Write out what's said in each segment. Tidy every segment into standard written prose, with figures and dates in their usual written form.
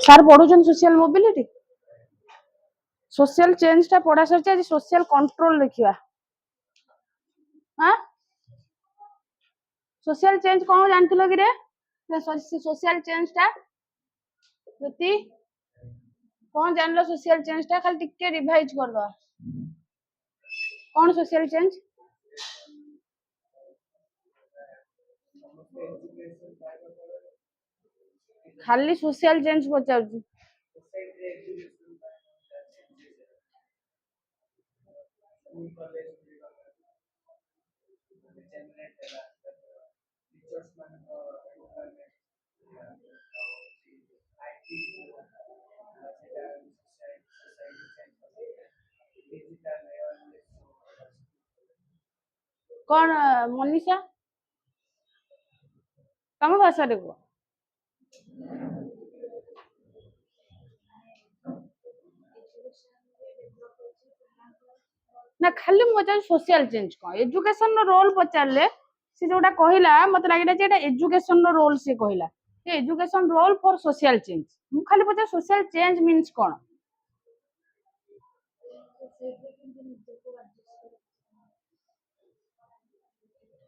Sir ପଢୁଛନ୍ତି social mobility. Social change टा पढ़ा सर आज सोशल कंट्रोल देखिया। हाँ सोशल चेंज कौन जानथिलो कि रे सोशल चेंज टा ज्योति कौन जानलो सोशल चेंज टा खाली टिके रिवाइज कर दो कौन सोशल चेंज खाली सोशल चेंज पचाउची कौन मनीषा तम भाषा रे को ना खाली मजा सोशल चेंज कौन एजुकेशन रो रोल पचारले से जोटा कहला मत लागिला जे एटा एजुकेशन रो रोल से कहला ए education role for social change मु खाली पचार सोशल चेंज मींस कौन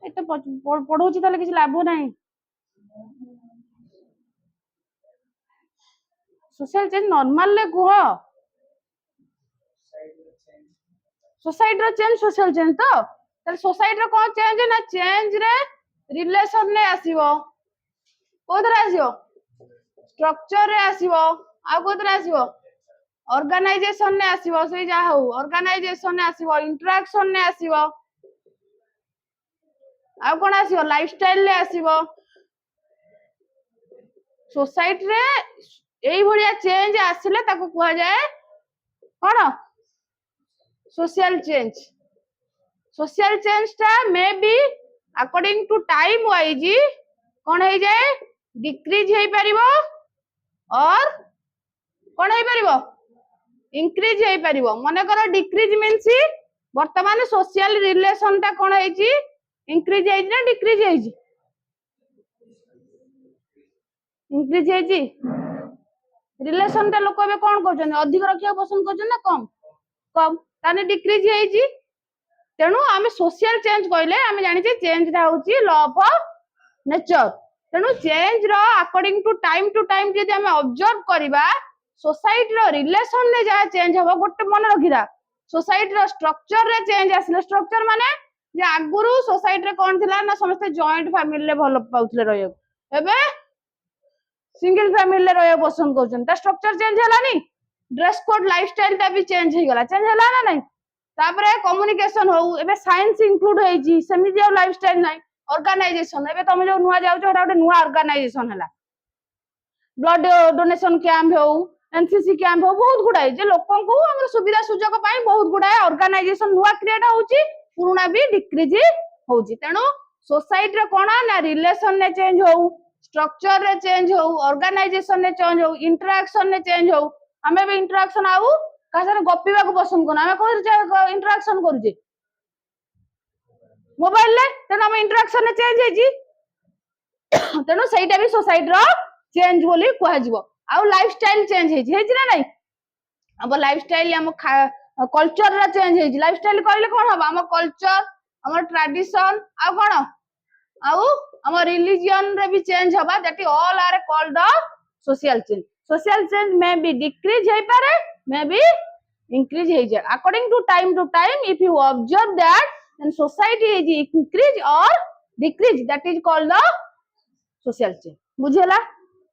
एत पढ़ौची ताले किसी लाभ नहीं सोशल चेंज नॉर्मल ले कुह सोसाइटी रो चेंज सोशल चेंज तो ताले सोसाइटी रो कोन चेंज ना चेंज रे रिलेशन ने आसीबो कोथरे आसीबो स्ट्रक्चर रे आसीबो आ कोथरे आसीबो ऑर्गेनाइजेशन ने आसीबो से जा हो ऑर्गेनाइजेशन ने आसीबो इंटरेक्शन ने आसीबो आ कोन आसीबो लाइफस्टाइल ले आसीबो सोसाइटी रे एई भलिया चेंज आसिले ताको कुआ जाए कोन सोशल चेंज टा may be according to time wise कौन है जाए डिक्रीज है परिबो और कौन है परिबो इंक्रीज है परिबो माने करो डिक्रीज मींस वर्तमान सोशल रिलेशन टा कौन है जी इंक्रीज है ना डिक्रीज है जी इंक्रीज है जी रिलेशन टा लोक बे कौन करछन अधिक रखिया पसंद करछन ना कम कम ताने डिक्रीज है जी तेणु आम सोशल चेंज कहले आम जानी चेंज लॉ ऑफ नेचर तेणु चेंज रो अकॉर्डिंग टू टाइम जदि आम ऑब्जर्व करबा सोसाइटी रो रिलेशन ने जहा चेंज हबो गोटे मन रखिदा सोसाइटी रो स्ट्रक्चर रे चेंज आसले स्ट्रक्चर माने जे आगुरु सोसाइटी रे कोन थिला ना समस्त जॉइंट फैमिली ले भलो पाउथले रहयो एबे सिंगल फैमिली ले रहयो पसंद करछन ता स्ट्रक्चर चेंज हलानी ड्रेस कोड लाइफस्टाइल ता भी चेंज हो गला चेंज हला ना नहीं तापरे कम्युनिकेशन हो एबे साइंस इंक्लूड होई जी सेमी जे लाइफस्टाइल नाही ऑर्गेनाइजेशन एबे तुम जो नुआ जाउ छ ओटा नुआ ऑर्गेनाइजेशन हला ब्लड डोनेशन कैंप हो एनसीसी कैंप हो बहुत गुडाय जे लोकन को हमर सुविधा सुजोग पाई बहुत गुडाय ऑर्गेनाइजेशन नुआ क्रिएट होउची पुराना भी डिक्रीज होउची तेनु सोसाइटी रे कोना ना रिलेशन ने चेंज हो स्ट्रक्चर रे चेंज हो ऑर्गेनाइजेशन ने चेंज हो इंटरेक्शन ने चेंज हो हमें भी इंटरेक्शन आउ कासरे गप्पीबा को पसंद कोना हमें कोइ इंटरेक्शन करूजे मोबाइल ले तेनु हम इंटरेक्शन ने चेंज हेजी तेनु सेटा भी सोसाइटी रो चेंज बोली कहै जिवो आउ लाइफस्टाइल चेंज हेजी ना नहीं अब लाइफस्टाइल हम कल्चर रा चेंज हेजी लाइफस्टाइल कहले कोन हबा हम कल्चर हमर ट्रेडिशन आ कोन आउ हमर रिलीजन रे भी चेंज हबा that all are called the social change may be decrease हे पारे मे बी increase हे जाय according to time if you observe that then society is increase or decrease that is called the social change बुझेला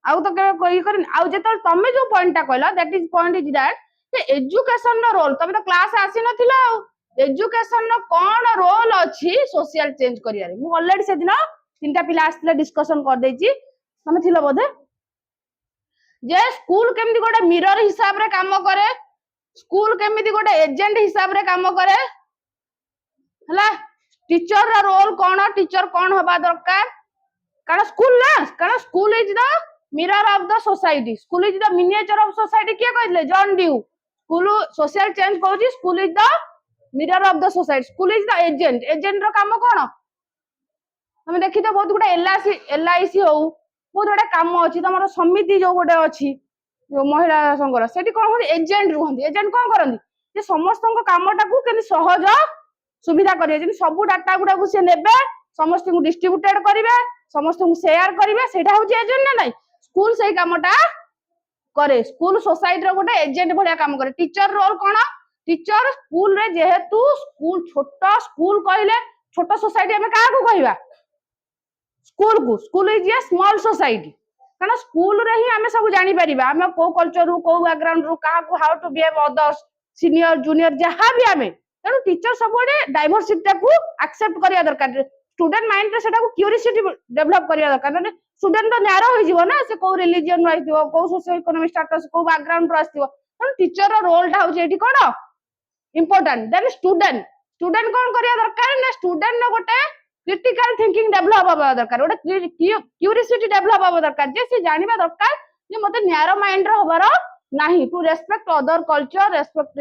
आउ तो के कोई कर आउ जेतो तमे जो पॉइंट ता कहला that is point is that education नो रोल तमे तो क्लास आसी नथिला एजुकेशन नो कोन रोल अछि सोशल चेंज करिया रे मु ऑलरेडी से दिन तीनटा पिला आस्थिले डिस्कशन कर देछि तमे थिला बोधे जे स्कूल केमदी गोटे मिरर हिसाब रे काम करे स्कूल केमिति गोटे एजेंट हिसाब रे काम करे हला टीचर रा रोल कोन टीचर कोन होबा दरकार कारण school is the mirror of the society school is the miniature of society के कहले John Dewey school social change कहूची school is the mirror of the society school is the agent रो काम कोन हम देखि तो बहुत गुडा एलआईसी हो बहुत गुड़ा कम अच्छी तुम समिति जो गोटे अच्छी जो महिला संघर से कौन कहते एजेंट रुहती एजेंट कौन करती समस्त कमटा को केमती सहज सुविधा करेंगे सब डाटा गुड़ा सी ने समस्त डिस्ट्रीब्यूटेड करेंगे समस्त शेयर करेंगे से एजेंट ना ना स्कूल से कमटा करे स्कूल सोसाइटी रो गोटे एजेंट भाया काम करे टीचर रोल कौन टीचर स्कूल रे जेहेतु स्कूल छोट स्कूल कहले छोट सोसाइटी आम क्या कहवा school is a small society कारण स्कूल रे ही आम सब जानी परिबा आम को कल्चर रू को बैकग्राउंड रू का how to behave others senior junior जहाँ भी आम तेणु टीचर सब डाइवर्सिटी को एक्सेप्ट करिया दरकार स्टूडेंट माइंड रे सेटा को क्यूरियोसिटी डेवलप करिया दरकार माने स्टूडेंट तो न्यारो हो जीवो ना से को रिलीजन रो आइथिबो को सोशियो इकोनॉमिक स्टेटस को बैकग्राउंड रो आस्थिबो तेणु टीचर रो रोल टा होची एठी कोन इंपोर्टेंट देन स्टूडेंट स्टूडेंट कौन करिया दरकार ना स्टूडेंट न गोटे क्रिटिकल थिंकिंग डेवलप हवा दरकार गोटे क्यूरियोसिटी डेवलप हवा दरकार जे से जानिबा दरकार जे मते न्यारो माइंड रो हबार नाही to respect other culture respect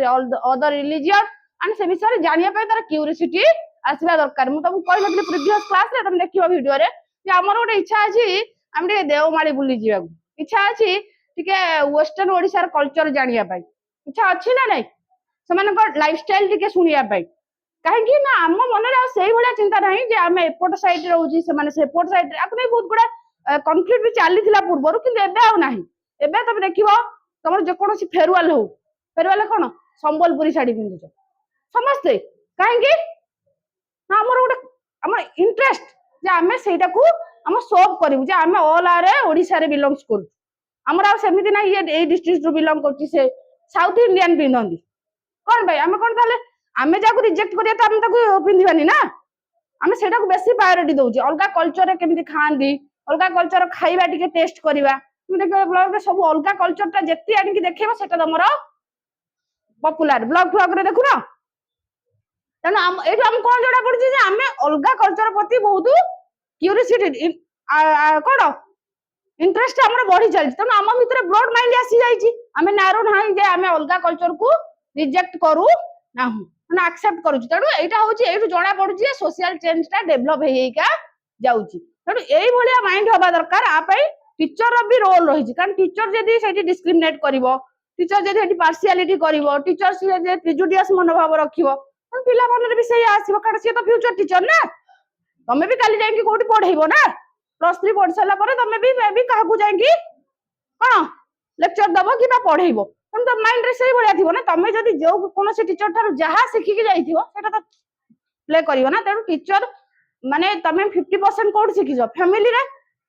other religion and से विषय जानिया पे तार क्यूरियोसिटी आसवा दरकार मु तुमको कहि नथि प्रीवियस क्लास रे तुम देखिबो वीडियो रे जे हमर गोटे इच्छा अछि हम टे देवमाली बुली जीवा इच्छा अछि टिके वेस्टर्न ओडिसा र कल्चर जानिया पाई इच्छा अछि ना नै सेमानक लाइफस्टाइल टिके सुनिया पाई कहीं ना आम मन से भाया चिंता ना जे आम एपट सैड रोचे सेपट सैड आपको बहुत गुड़ा कनफ्लिक्ट भी चली पूर्वर कि तुम देख तुम जेकोसी फेरवाल हो फेरवाल कौन संबलपुरी शाढ़ी पिंधुच समस्ते कहीं आम गोटे आम इंटरेस्ट जे आम से सर्व करूँ जे आम ऑल आर ओडिशा बिलंगस कर आमर आमती ना ये डिस्ट्रिक्ट रू बिलंग कर साउथ इंडियन पिंधती कौन भाई आम कौन ताले आम जहाँ रिजेक्ट करिया तो आम पिंधानी ना आम से बेसी प्रायोरिटी दौचे अलग कल्चर केमती खाती अलग कल्चर खाइबा टिके टेस्ट करवा देख ब्लॉग रे सब अलग कल्चर टा जेती आनिक देखा से तुम पपुलार ब्लॉग फ्लॉग रे देखुना तेना ये आम कौन जड़ा पड़ी आम अलग कल्चर प्रति बहुत क्यूरियोसिटी कौन इंटरेस्ट आम बढ़ी चलती तेना आम भितर ब्रॉड माइंड आसी जाइए आम नारो ना जे आम अलग कल्चर को रिजेक्ट करू ना ना एक्सेप्ट करूँ तेणु यहाँ हूँ जना पड़ी सोशल चेंज टा डेभलप होगा जाऊँगी तेणु यही माइंड हवा दरकार आप टीचर भी रोल रही कारण टीचर जदि डिस्क्रिमिनेट कर टीचर जदि पार्शियालिटी कर टीचर से प्रिजुडियस मनोभाव रख पिला मन भी सही आसो कारण सी तो फ्यूचर टीचर ना तुम भी काली जाकि कौटी पढ़ेब ना +3 पढ़ सारा तुम भी क्या कौन लेक्चर दब कि पढ़ेब तुम तो माइंड रे सही भाया थी ना तुम जदि जो कौन टीचर ठार जहाँ शिखिकी जाइए तो प्ले कर ना तेणु टीचर माने तुम 50% कौट शिखिज फैमिली रे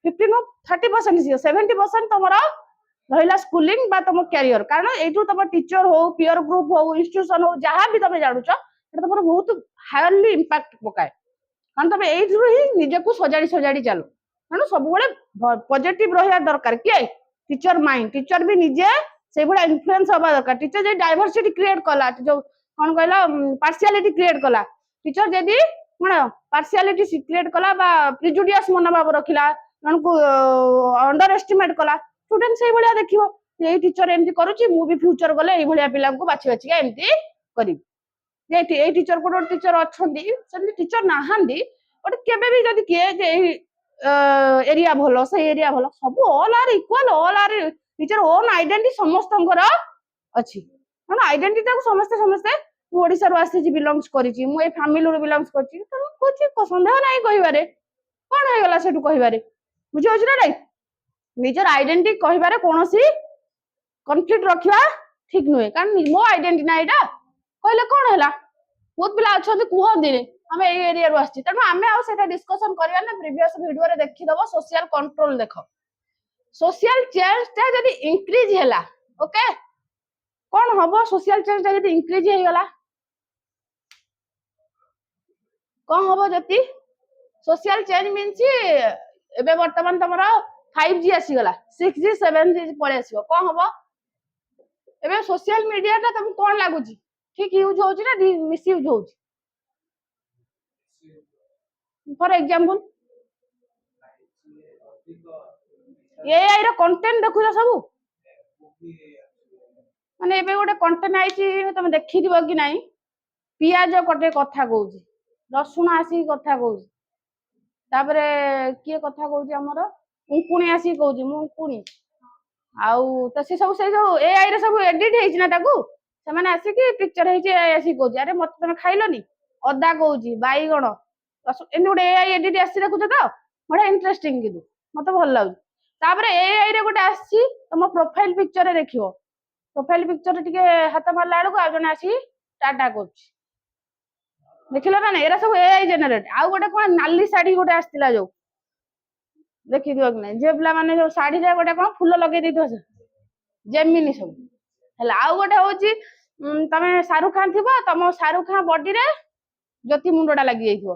50 नु 30% शिख 70% तुम रहा स्कूलिंग बा तुम कैरियर कारण यू तुम टीचर हो पीयर ग्रुप हो इंस्टीट्यूशन हो जहाँ भी तुम जानूच तुम बहुत हायरली इंपैक्ट पकाए कारण तुम यू ही निजक सजाड़ी सजाड़ी चलो तेणु सब पॉजिटिव रहा दरकार किए टीचर माइंड टीचर भी निजे से भाया इन्फ्लुएंस हवा दरकार टीचर जो डाइवर्सिटी क्रिएट कला जो कौन कहला पार्शियालिटी क्रिएट कला टीचर जदि कौन पार्शियालिटी क्रिएट कला बा प्रिजुडियस मनोभाव रखिला को अंडर एस्टिमेट कला स्टूडेंट से भाया देखियो ये टीचर एमती करूची मु भी फ्यूचर गले ए भाया पिला को बाछि बाछि एमती करी ये टीचर को टीचर अछंती सेमती टीचर नाहांदी बट केबे भी जदि किए जे एरिया भलो से एरिया भलो सब all are equal all are निजर ओन आइडेंटिटी समस्त अच्छी तेणु आइडेंटिटी को समस्ते समस्ते ओडिशा रू आसी बिलंगस करी मु फैमिली बिलंगस करी सन्देह ना कहबारे कौन होगा से कहबारे बुझे ना नहीं निजर आइडेंटिटी कहबारे कौन कन्फ्लिक्ट रखा ठीक नुहे कारण मो आइडेंटिटी ना यहाँ कहले कौन है बहुत पिला अच्छा कहते आम ये एरिया रू आसी तेणु आम आसा डिस्कसन करवा ना प्रीवियस वीडियो देखीदब सोशल कंट्रोल देख सोशल चेंज टा जदि इंक्रीज हैला ओके कौन हम सोशल चेंज टा जदि इंक्रीज हो गला कौन हम जति सोशल चेंज मीन्स एबे वर्तमान तुमरा 5G आसीगला 6G 7G पळे आसीबो कौन हम एबे सोशल मीडिया टा तुम कौन लागुची ठीक यूज होची ना मिस यूज होची फॉर एग्जांपल एआई रो कंटेंट देखु सब माने एबे गोटे कंटेंट आइची तुम देखि दिबो कि नाही पियाज कटे कथा कहूची रसुण आसी कथा कहूची तापरे किए कथा कहूची हमर मुकुणी आसी कहूची मुकुणी आउ तो से जो एआई रे सब एडिट हेछि ना ताकू से माने आसी कि पिक्चर हेछि एआई आसी कहूची अरे मत तमे खाइलोनी अदा कहूची बाईगण एमती गोटे एआई एडिट आसी देखुछ तो बड़ा इंटरेस्टिंग किदु मते भल लागु तापर एआई रे गोटे आसी तुम प्रोफाइल पिक्चर रे देखियो प्रोफाइल पिक्चर टिके हाथ मारला बेलू आ जने आसी टाटा करछि देखिलो ना एरा सब एआई जनरेट आउ गोटे कोन नाली साड़ी गोटे आस्तिला जो देखि दियो कि नै जे पिला माने जो साड़ी रे गोटे कोन फूल लगे दैथो जेमिनी सब हला आउ गोटे होची तमे शाहरुख खान थिबो तम शाहरुख खान बॉडी रे ज्योति मुंडोडा लागि जाइथो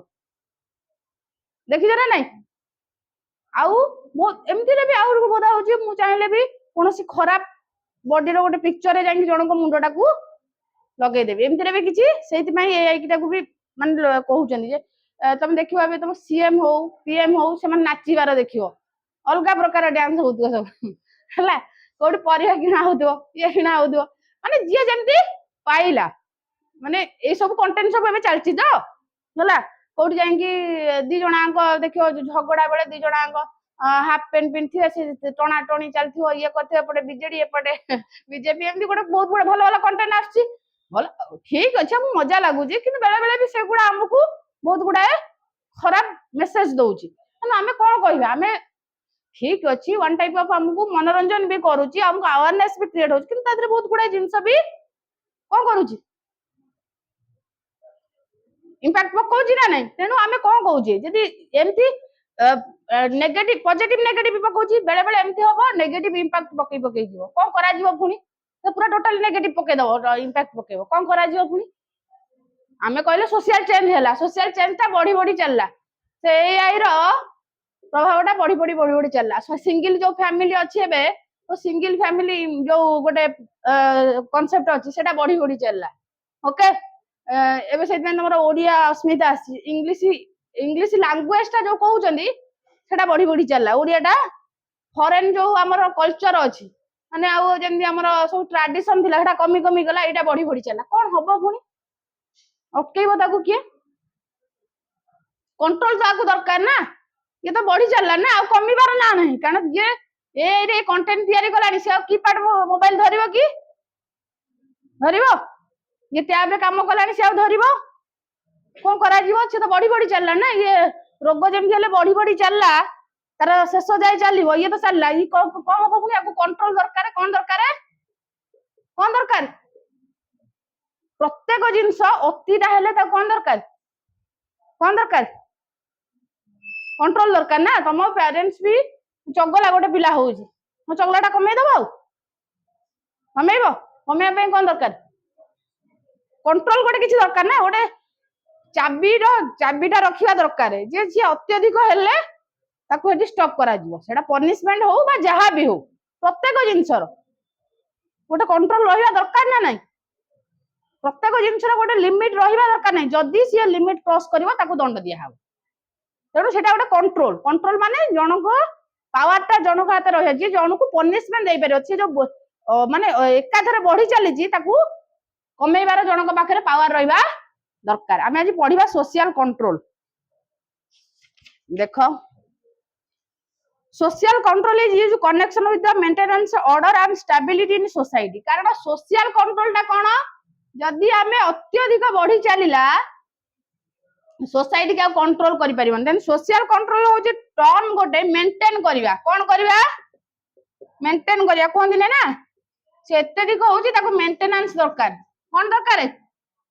देखि जरा नै आउ बहुत एमती रे भी आउ बोधा होची मु चाहिले भी कोनोसी खराब बॉडी रो गोटे पिक्चर रे जाई जणो को मुंडोडा को लगे देबे एमती रे भी किछि सेति पई एआई किटा को भी माने कहउचंदी जे तुम देखिबा भी तुम सीएम हो पीएम हो से माने नाचिबार देखियो अलगा प्रकार डांस होतो सब हला कोड परिया किना होतो ये किना होतो माने जे जेमती पाइला माने ए सब कंटेंट सब एबे चलछि तो हला कोड जाई कि दी जणांक देखियो झगड़ा बेले दी जणांक हाफ पेंट पिनथि से टणा टणी चलथियो ये करथे एपटे बीजेडी एपटे बीजेपी एमती गोटे बहुत बड़ भलो भलो कंटेंट आछि भलो ठीक अछि हम मजा लागुजी किंतु बेले बेले भी से गुडा हमकु बहुत गुडा खराब मेसेज दउची आमे कोन कहबा आमे ठीक अछि वन टाइप ऑफ हमकु मनोरंजन भी करूची हमकु अवेयरनेस भी क्रिएट होची किंतु तादरे बहुत गुडा जिंस भी कोन करूची इम्पैक्ट पकोची ना नहीं तेनु आमे कोन कहूची जदी एमती नेगेटिव पॉजिटिव नेगेटिव पकोची बेले बेले एमती होबो नेगेटिव इम्पैक्ट पकई दियो कोन करा जिवो पुनी तो पूरा टोटल नेगेटिव पके दबो इम्पैक्ट पकेबो कोन करा जिवो पुनी आमे कहले सोशल चेंज हैला सोशल चेंज ता बढ़ी बढ़ी चलला से एआई रो प्रभावटा बढ़ी बढ़ी बढ़ी बढ़ी चलला सिंगल जो फैमिली अछि एबे तो सिंगल फैमिली जो गोटे कांसेप्ट अछि सेटा बढ़ी बढ़ी चलला ओके एबे सेत में हमर ओडिया अस्मिता अछि इंग्लिश लैंग्वेज ता जो कहउचंदी सेटा बढ़ी बढ़ी चलला ओडिया टा फॉरेन जो हमर कल्चर अछि माने आ जेंदी हमर सब ट्रेडिशन थिला सेटा कमी कमी गला एटा बढ़ी बढ़ी चलला कोन हबो पुनी ओकेबो ताकू किए कंट्रोल ताकू दरकार ना ये तो बढ़ी चलला ना आ कमी बार ना नहीं कारण जे ए रे कंटेंट तयारी गलानी से कीपैड मोबाइल धरिबो कि धरिबो ये टैब रे काम गलानी से धरिबो कोन करा जीवो से तो बढ़ी बढ़ी चलला ना ये रोग जेमि हेले बढ़ी बढ़ी चलला तार शेष जाय चलिबो ये तो चलला ई कोन हबो पुनी आकू कंट्रोल दरकार कोन दरकार प्रत्येक जिंस अतिटा हेले ता कोन दरकार कंट्रोल दरकार ना तुम पेरेंट्स भी चगला गोटे पिला होउची mo चगलाटा कमे दबो कमेबो कमे पे कोन दरकार कंट्रोल गोटे किछि दरकार ना गोटे चाबीटा रखिया दरकार जे जे अत्यधिक हेले ताकू हेटी स्टॉप करा जीवो सेटा पनिशमेंट हो बा जहा भी हो प्रत्येक जिंसर गोटे कंट्रोल रहिबा दरकार ना नहीं प्रत्येक जिंसर गोटे लिमिट रहिबा दरकार नहीं जदी से लिमिट क्रॉस करबो ताकू दंड दिया हाव तेणु सेटा गोटे कंट्रोल कंट्रोल माने जनक पावरटा जनक हाथ रही जे जनकू पनिशमेंट दे पारे से जो माने एकाथरे बढ़ी चली जी ताकू कमेबार जनक पाखरे पावर रहिबा दरकार आमे आज पढिबा सोशल कंट्रोल देखो social control is use connection with the maintenance order and stability in society कारण सोशल कंट्रोल टा कोन जदी आमे अत्यधिक बढ़ी चलीला सोसाइटी के कंट्रोल करि परिबन देन सोशल कंट्रोल हो जे टर्म गोटे मेंटेन करिवा कोन करिवा मेंटेन करिया कोन दिने ना से अत्यधिक होउची ताको मेंटेनेंस दरकार कोन दरकार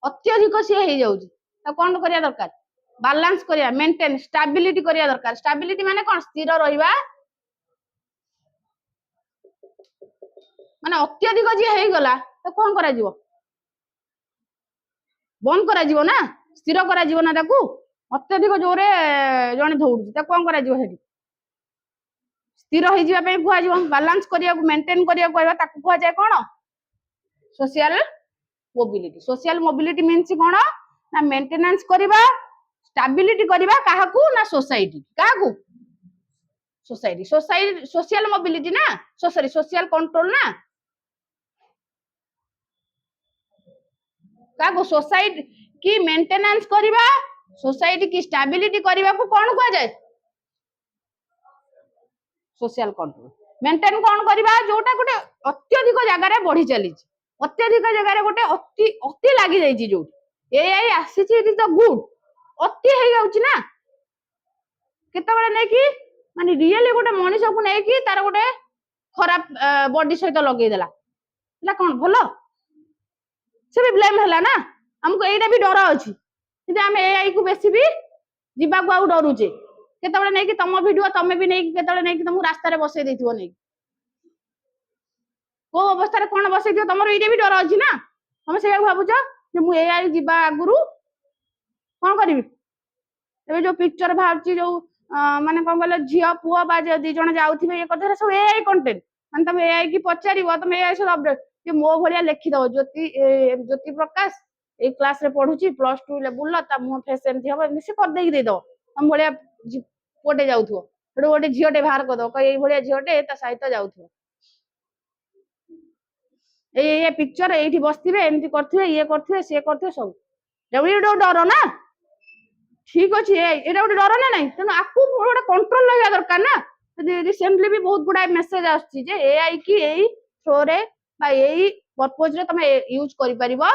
अत्यधिक से हे जाउची ता कोन करिया दरकार बैलेंस करिया मेंटेन स्टेबिलिटी करिया दरकार स्टेबिलिटी माने कोन स्थिर रहिबा माने अत्यधिक जे हे गला ता कोन करा जीवो बंद करा जीवो ना स्थिर करा जीवो ना ताकू अत्यधिक जोरे जणे धौडुची ता कोन करा जीवो हेडी स्थिर होई जीवा पे कुआ जीवो बैलेंस करिया मेंटेन करिया कहबा ताकू कुआ जाय कोन सोशल मोबिलिटी मीन्स कोन ना मेंटेनेंस करिबा स्टेबिलिटी करिबा काहाकू ना सोसाइटी काहाकू सोसाइटी सोशल मोबिलिटी ना सॉरी सोशल कंट्रोल ना काहाकू सोसाइटी की मेंटेनेंस करिबा सोसाइटी की स्टेबिलिटी करिबा को कोन कुआ जाय सोशल कंट्रोल मेंटेन कौन करबा जोटा गोटे अत्यधिक जगह बढ़ी चली अत्यधिक जगह गोटे अति अति लगी जाइए जो एआई आसी तो गुड अति हो जाउची ना केतबेले नै कि माने रियली गोटे मनीष को नै कि तार गोटे खराब बॉडी सहित लगेई देला ना कौन भलो से भी ब्लेम हैला ना हमको एटा भी डर अछि कि हम एआई को बेसी भी जीवा को आउ डरुचे केतबेले नै कि तम वीडियो तमे भी नै कि केतबेले नै कि तुम रास्ता रे बसै देथिबो नै को अवस्था रे कोन बसै दियो तमरो एटा भी डर अछि ना हम सेया भाबुछ जे मु एआई जीवा आगुरु कोन करबी एबे जो पिक्चर भाबची जो माने कोन कहले झियो पुआ बा जे दी जण जाउथिबे ए कथरे सब एआई कंटेंट माने तुम एआई की पचारिबो तुम एआई से अपडेट जे मो भलिया लिखि दो ज्योति प्रकाश ए क्लास रे पढुची +2 लेवल ता मो फेस एमथि हबो निसे कर देई दे दो हम भलिया कोटे जाउथो हेडो गोटे झियोटे बाहर कर दो क एई भलिया झियोटे ता सहित जाउथो ए पिक्चर एठी बसथिबे एमथि करथिबे ये करथिबे से करथिबे सब जबरी डर ना ठीक अच्छे एटा गोटे डर ना नहीं तेना आपको गोटे कंट्रोल रहा दरकार ना रिसेंटली भी बहुत गुड़ा मेसेज आसची जे एआई की एई थ्रो रे बा एई पर्पज रे तमे यूज करि परिबो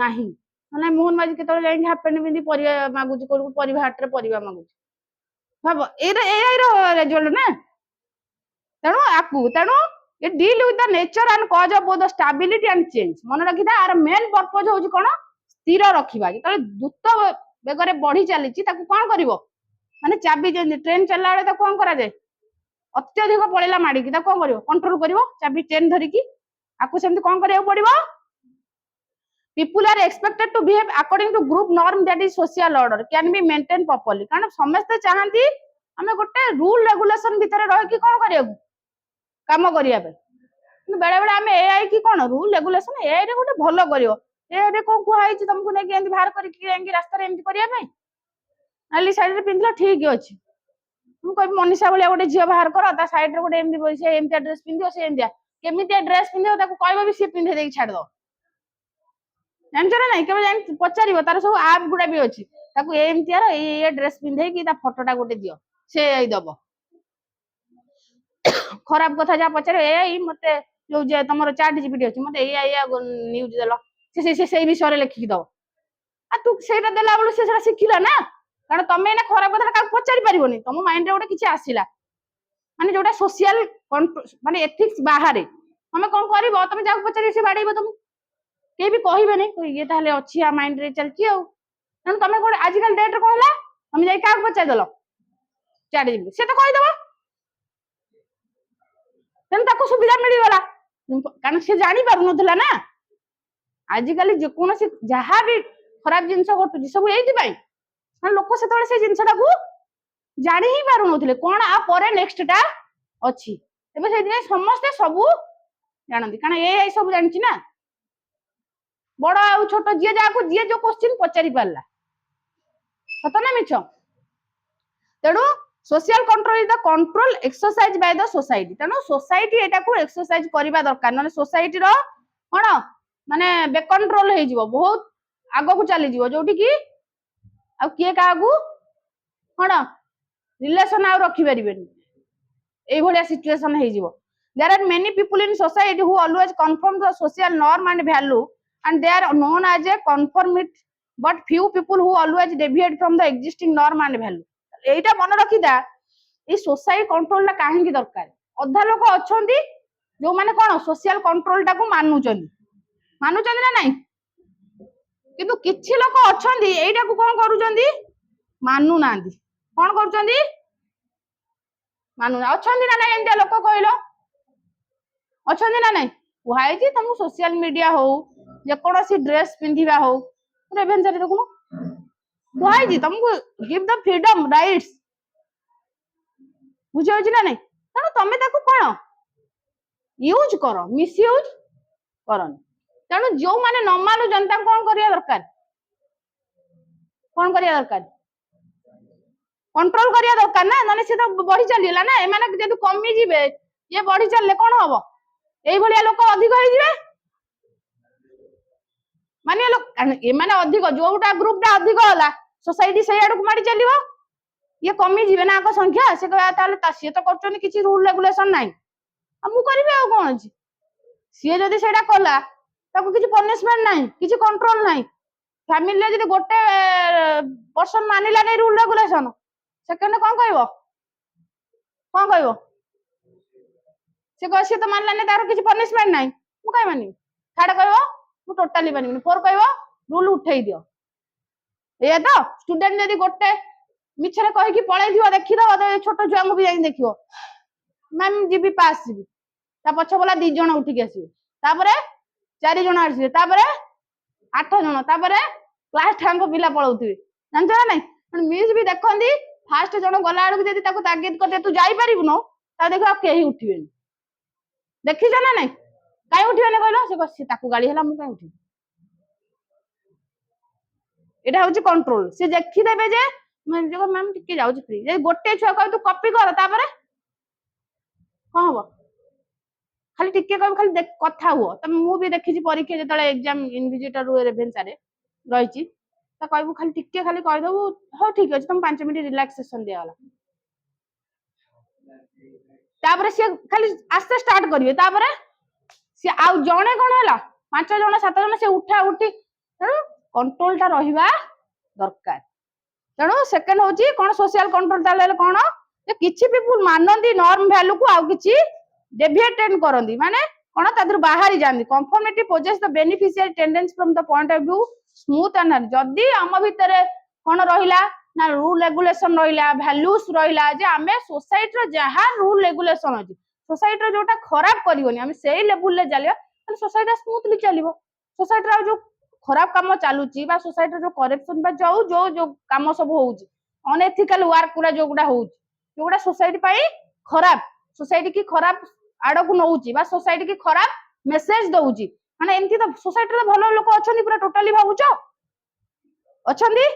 नाही माने मोहन माजी केतले जाई हाफ पैंट पिंदी परिया मागुची को परिवा हाट रे परिवा मागुची भाबो एआई रो रिजल्ट ना तेणु आपको तेणु ये deal with the nature and cause of both the stability and change मन रखिता आर मेन पर्पज होची कोन स्थिर रखिबा जेतले द्रुत बेगरे बढ़ी चली कौन कर माने चाबी ट्रेन चलला बेले कौन करा जाए अत्यधिक पड़ेला माड़िकी कौन कर कंट्रोल कर चाबी चेन धरिकी आपको सेमती कौन करिया पड़िबो people are expected to behave according to group norm that is social order can be maintained properly कारण समस्त चाहती हमें गोटे रूल रेगुलेशन भीतर रह कि कौन करिया काम करिया बेले बेले आम एआई की कौन रूल रेगुलेशन एआई रे गोटे भलो करियो एआई कौन कहई तुमको नहीं एमती बाहर करके रास्ता एमती करिया नाली साइड रे पिंधला ठीक अछि हम कहि मनीषा भलिया गोटे झियो बाहर कर ता साइड रे गोटे एमती से एमती ड्रेस पिंधियो से एमती केमिति ड्रेस पिंधियो ताको कहबो भी से पिंधे देई छाड़ दो जानछ ना नहीं केबे जान पचारिबो तार सब ऐप गुडा भी अछि ताको एमती यार ए ड्रेस पिंधे कि ता फोटोटा गोटे दियो से आई दबो खराब कथा जा पचारे एआई मते जो जे तमरो चैट जीपीटी अछि मते एआई न्यूज देलो से विषय रे लिखि दो आ तू सेटा देला बळु से सेटा सिखिला ना कारण तमे ना खराब कथा का पचारि परिबोनी तम माइंड रे गोटे किछि आसिला माने जोटा सोशल माने एथिक्स बाहर हमें कौन करबो तमे जा पचारि से बाडीबो तुम के भी कहबे नहीं ये ताले अछि आ माइंड रे चलची आ तने तमे कोन आजकल डेट रे कहला हम जाई का पचारि देलो चैट जीपीटी से तो कहि देबो तने ताको सुविधा मिली गला कारण से जानि पारु नथला ना आजकल जे कोनोसी जहा भी खराब जिंस घटुची सब एइथि लोक से जिनसा को जानी ही पार नथिले कौन आ परे नेक्स्ट टा अछि एबे से दिन समस्त सब जानती कारण ए सब जानची ना बड़ आ छोट जे जाको जे जो क्वेश्चन पचारि पारला सत ना मिछ तेणु social control is the control exercise by the society तेणु सोसाइटी एटा को एक्सरसाइज करबा दरकार न सोसाइटी रो कोन माने बे कंट्रोल हे जिवो बहुत आगो को चली जिवो जोटी की आ किए कागु कोन रिलेशन आ रखि परिबेनी एई भलिया सिचुएशन हे जिवो there are many people in society who always confirm the social norm and value and they are known as a conformist but few people who always deviate from the existing norm and value एटा मन रखिदा a society control ला काहे की दरकार अधा लोक अछंती जो माने कोन social control टा को मानुचंदी ना नहीं किंतु किछि लोक अछंती एटा को कोन करूचंदी मानु नांदी कोन करूचंदी मानु अछंती ना नहीं एंटा लोक कहलो अछंती ना नहीं कुहाई जे तुम सोशल मीडिया हो जे कोनोसी ड्रेस पिंधिबा हो रेभेन्सा रे देखुनो कुहाई जे तुमको गिव द फ्रीडम राइट्स बुझाउ छी ना नहीं तनो तमे ताको कोन यूज करो मिस यूज करन तनो जो माने न मानु जनता कोन करिया दरकार कंट्रोल करिया दरकार ना नने से तो बढ़ी चलिला ना ए माने जे कमी जिवे ये बढ़ी चलले कोन हबो एई भलिया लोक अधिक होई जिवे माने लोक ए माने अधिक जोटा ग्रुप टा अधिक होला सोसाइटी सही आडू माडी चलिबो ये कमी जीवे ना आको संख्या से कहया ताले सी तो करछन किछि रूल रेगुलेशन नाही मु करबे आ कोन अछि सी जदी सेटा कला ताको किछि पनिशमेंट नाही किछि कंट्रोल नाही फैमिली रे जदी गोटे पर्सन मानिला नै रूल रेगुलेशन सेकेंड कोन कहबो से कह सी तो मानला नै तार किछि पनिशमेंट नाही मु काई मानिबी थर्ड कहबो मु टोटली मानिबी फोर कहबो रूल उठेई दियो ये तो स्टूडेंट जदी गोटे मिछरे कहि कि पळै दियो देखि दो छोट छुआ को भी जाई देखियो मैम जीबी पास जीबी ता पछ बोला 2 जण उठी के आसी तापरे 4 जण आसी तापरे 8 जण तापरे क्लास ठांको पिला पळौथिबे जानछ ना नै मिस भी देखंदी फास्ट जण गला आडू जदी ताको तागिद करते तू जाई परिबु न ता देखो केही उठिबेनी देखि छ ना नै काई उठिबेनी कहलो से कसी ताको गाली हला मु काई उठी एटा होची कंट्रोल से देखि देबे जे मैं देखो मैम टिके जाउची फ्री जे गोटे छुआ कह तू कॉपी कर तापरे कोन हो खाली टिके कह खाली कथा हुओ त मु भी देखि छी परीक्षा जतले एग्जाम इनविजिटर रो रेभेन्सा रे रही छी त कहबू खाली टिके खाली कह दबू हो ठीक अछि तुम 5 मिनिट रिलैक्सेशन दिया वाला तापरे से खाली आस्ते स्टार्ट करिवे तापरे से आ जणे कोन हला 5 जण 7 जण से उठा उठी कंट्रोल ता रहिबा दरकार तेणु सेकेंड होची कोन सोशल कंट्रोल ताले कोन जे किछि पीपल मानंदी नॉर्म वैल्यू को आ किछि डेविएट करंदी माने कोन तादर बाहरी जांदी conformity poses the beneficial tendency from the point of view smooth and जदी हम भितरे कोन रहिला ना रूल रेगुलेशन रहिला वैल्यूज रहिला जे हमें सोसाइटी रो जहा रूल रेगुलेशन अछि सोसाइटी रो जोटा खराब करिवनी हम सेही लेवल ले जालियो त सोसाइटी स्मूथली चलिबो सोसाइटी रो जो खराब काम चालुची बा सोसाइटी जो करप्शन बा जो जो जो काम सब होउची अनएथिकल वर्क पूरा जोगुडा होउची जोगुडा सोसाइटी पई खराब सोसाइटी की खराब आड़ को नउची बा सोसाइटी की खराब मेसेज दउची माने एंती तो सोसाइटी रे भलो लोक अछंदी पूरा टोटली भाबुचो अछंदी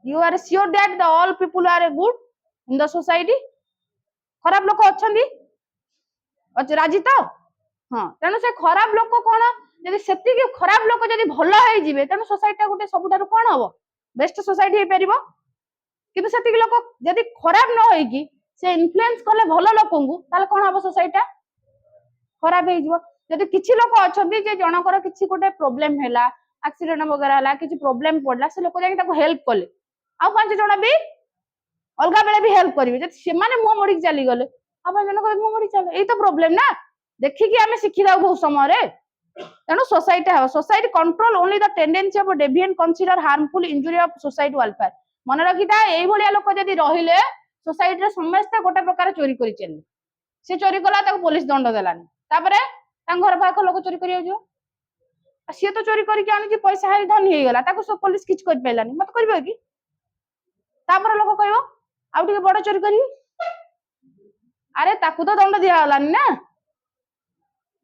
you are sure that the all people are good in the society खराब लोक अछंदी अच्छा राजी तो हां तेनु से खराब लोक कोन जदि सेति के खराब लोक जदि भलो होई जिवे तेनु सोसाइटी गोटे सबुठारु कोन हबो बेस्ट सोसाइटी हे परिबो किंतु सेति के लोक जदि खराब न होई की से इन्फ्लुएंस करले भलो लोकंगु ताले कोन हबो सोसाइटी खराब हे जिवो जदि किछि लोक अछंदी जे जनकर किछि गोटे प्रॉब्लम हैला एक्सीडेंट वगैरह हला किछि प्रॉब्लम पडला से लोक जाई ताको हेल्प करले आ 5 जण भी अलगा बेले भी हेल्प करिवे जदि से माने मो मोडी चली गले आ 5 जण को मो मोडी चले एई तो प्रॉब्लम ना देखि कि हमें सिखि दाउ बहुत समय रे तेणु society control only the tendency of deviant consider harmful injury of society welfare मन रखिता एई भलिया लोक जदि रहिले सोसाइटी रे समस्त गोटे प्रकार चोरी करि चलले से चोरी कला ताको पुलिस दंड देलानी तापरे तां घर पाख लोक चोरी करियो जो सी तो चोरी करि के आनी पैसा हारि धनी हे गला ताको सब पुलिस किछ कर पैलानी मत करबो की तापर लोक कहबो आ ठीक बड़ चोरी करी अरे ताकू तो दंड दिया हलानी ना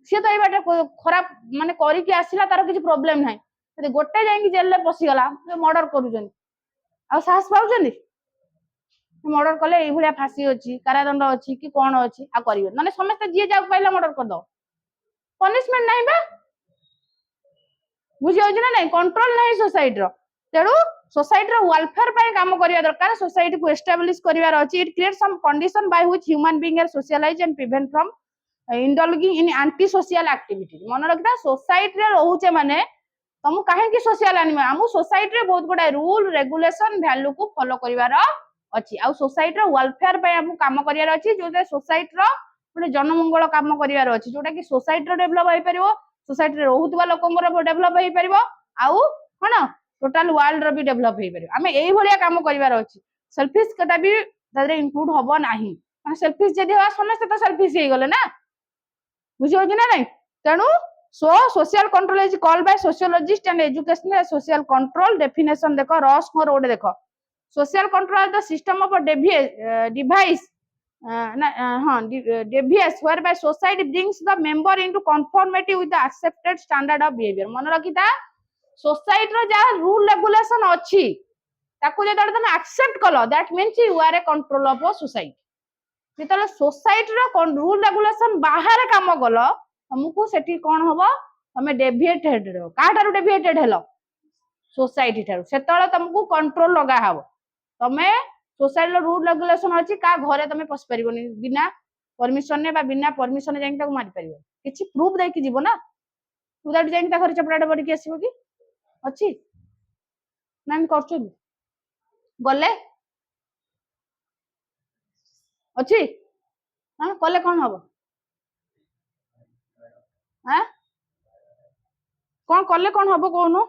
सी तो ये खराब माने करी के आसिला तार किछि प्रॉब्लम नाही यदि गोटे जाई जेल ले पसी गला मर्डर करूजन आ साहस पाउजनी मर्डर कले एई भलिया फांसी अछि कारादंड अछि कि कोन अछि आ करिवे माने समस्त जे जाउ पाइला मर्डर कर दो पनिशमेंट नाही बा बुझि होछि ना नाही कंट्रोल नाही सोसाइटी रो तेडू सोसाइटी रो वेलफेयर पय काम करिया दरकार सोसाइटी को एस्टैब्लिश करिवार अछि it create some condition by which human being are socialize and prevent from indulging in anti social activity मन रखता सोसाइटी रे रहउचे माने तुम काहे की सोशल एनिमल हम सोसाइटी रे बहुत गुडा रूल रेगुलेशन वैल्यू को फॉलो करिवार अछि आ सोसाइटी रो वेलफेयर पय हम काम करिवार अछि जोटा सोसाइटी रो गोटे जनमंगल काम करिवार अछि जोटा कि सोसाइटी रो डेवलप होई परिबो सोसाइटी रे रहउतबा लोकंगर डेवलप होई परिबो आउ कोन टोटल वर्ल्ड रो भी डेवलप होई परिबो हमें एई भलिया काम करिवार अछि सेल्फिश कटा भी तारे इंक्लूड होबो नाही माने सेल्फिश जदि हो समस्त तो सेल्फिश हे गेले ना बुझि होछि ना नहीं तेणु social control is called by sociologist and educational social control definition देखो रॉस मोर ओडे देखो social control the system of device devious whereby society brings the member into conformity with the accepted standard of behavior मन रखिता society रो जा rule regulation अछि ताको जे तमे accept कलो that means you are a control of a society जेतले society रो rule regulation बाहर काम गलो हमकु सेठी कोन होबो तमे डेविएटेड रो काटारू डेविएटेड हेलो सोसाइटी थारू सेतले तुमको कंट्रोल लगा हबो तमे सोसाइटी रो रूल रेगुलेशन अछि का घरे तमे पस परिबोनी बिना परमिशन ने बा बिना परमिशन जाई ताको मारी परिबो किछि प्रूफ दे कि जीवो ना तू दाट जाई ता घर चपड़ाटा बड़ी के आसीबो कि अछि नाम करछु गले अछि हां कले कोन हबो हां कोन कले कोन हबो कोनो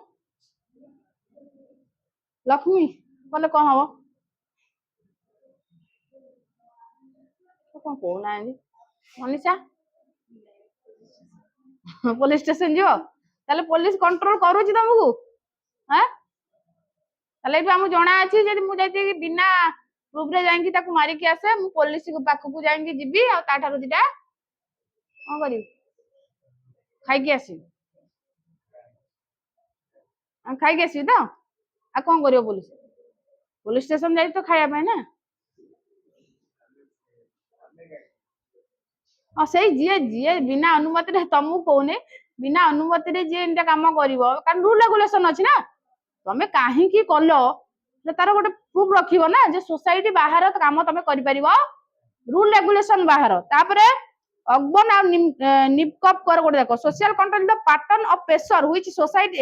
लक्ष्मी कले कोन हबो कोन को ना मनीषा पुलिस स्टेशन जो ताले पुलिस कंट्रोल करूची तुमको हां ताले भी हम जणा अछि जे मु जाई बिना प्रूफ रे जाई ताको मारी के आसे मु पुलिस को पाख को जाई जीबी आ ता ठारो दिटा कोन करी खाई के आसी खाई के आसी तो आ कोन करियो पुलिस पुलिस स्टेशन जाई तो खाया पे ना और सही जी जी बिना अनुमति रे तुमको कोने बिना अनुमति रे जे इंटा काम करिवो कारण रूल रेगुलेशन अछि ना तमे काहे की कलो जे तार गोटे प्रूफ रखिबो ना जे सोसाइटी बाहर काम तमे करि परिबो रूल रेगुलेशन बाहर तापरे अगबन आ निपकप कर गोटे देखो social control the pattern of pressure which society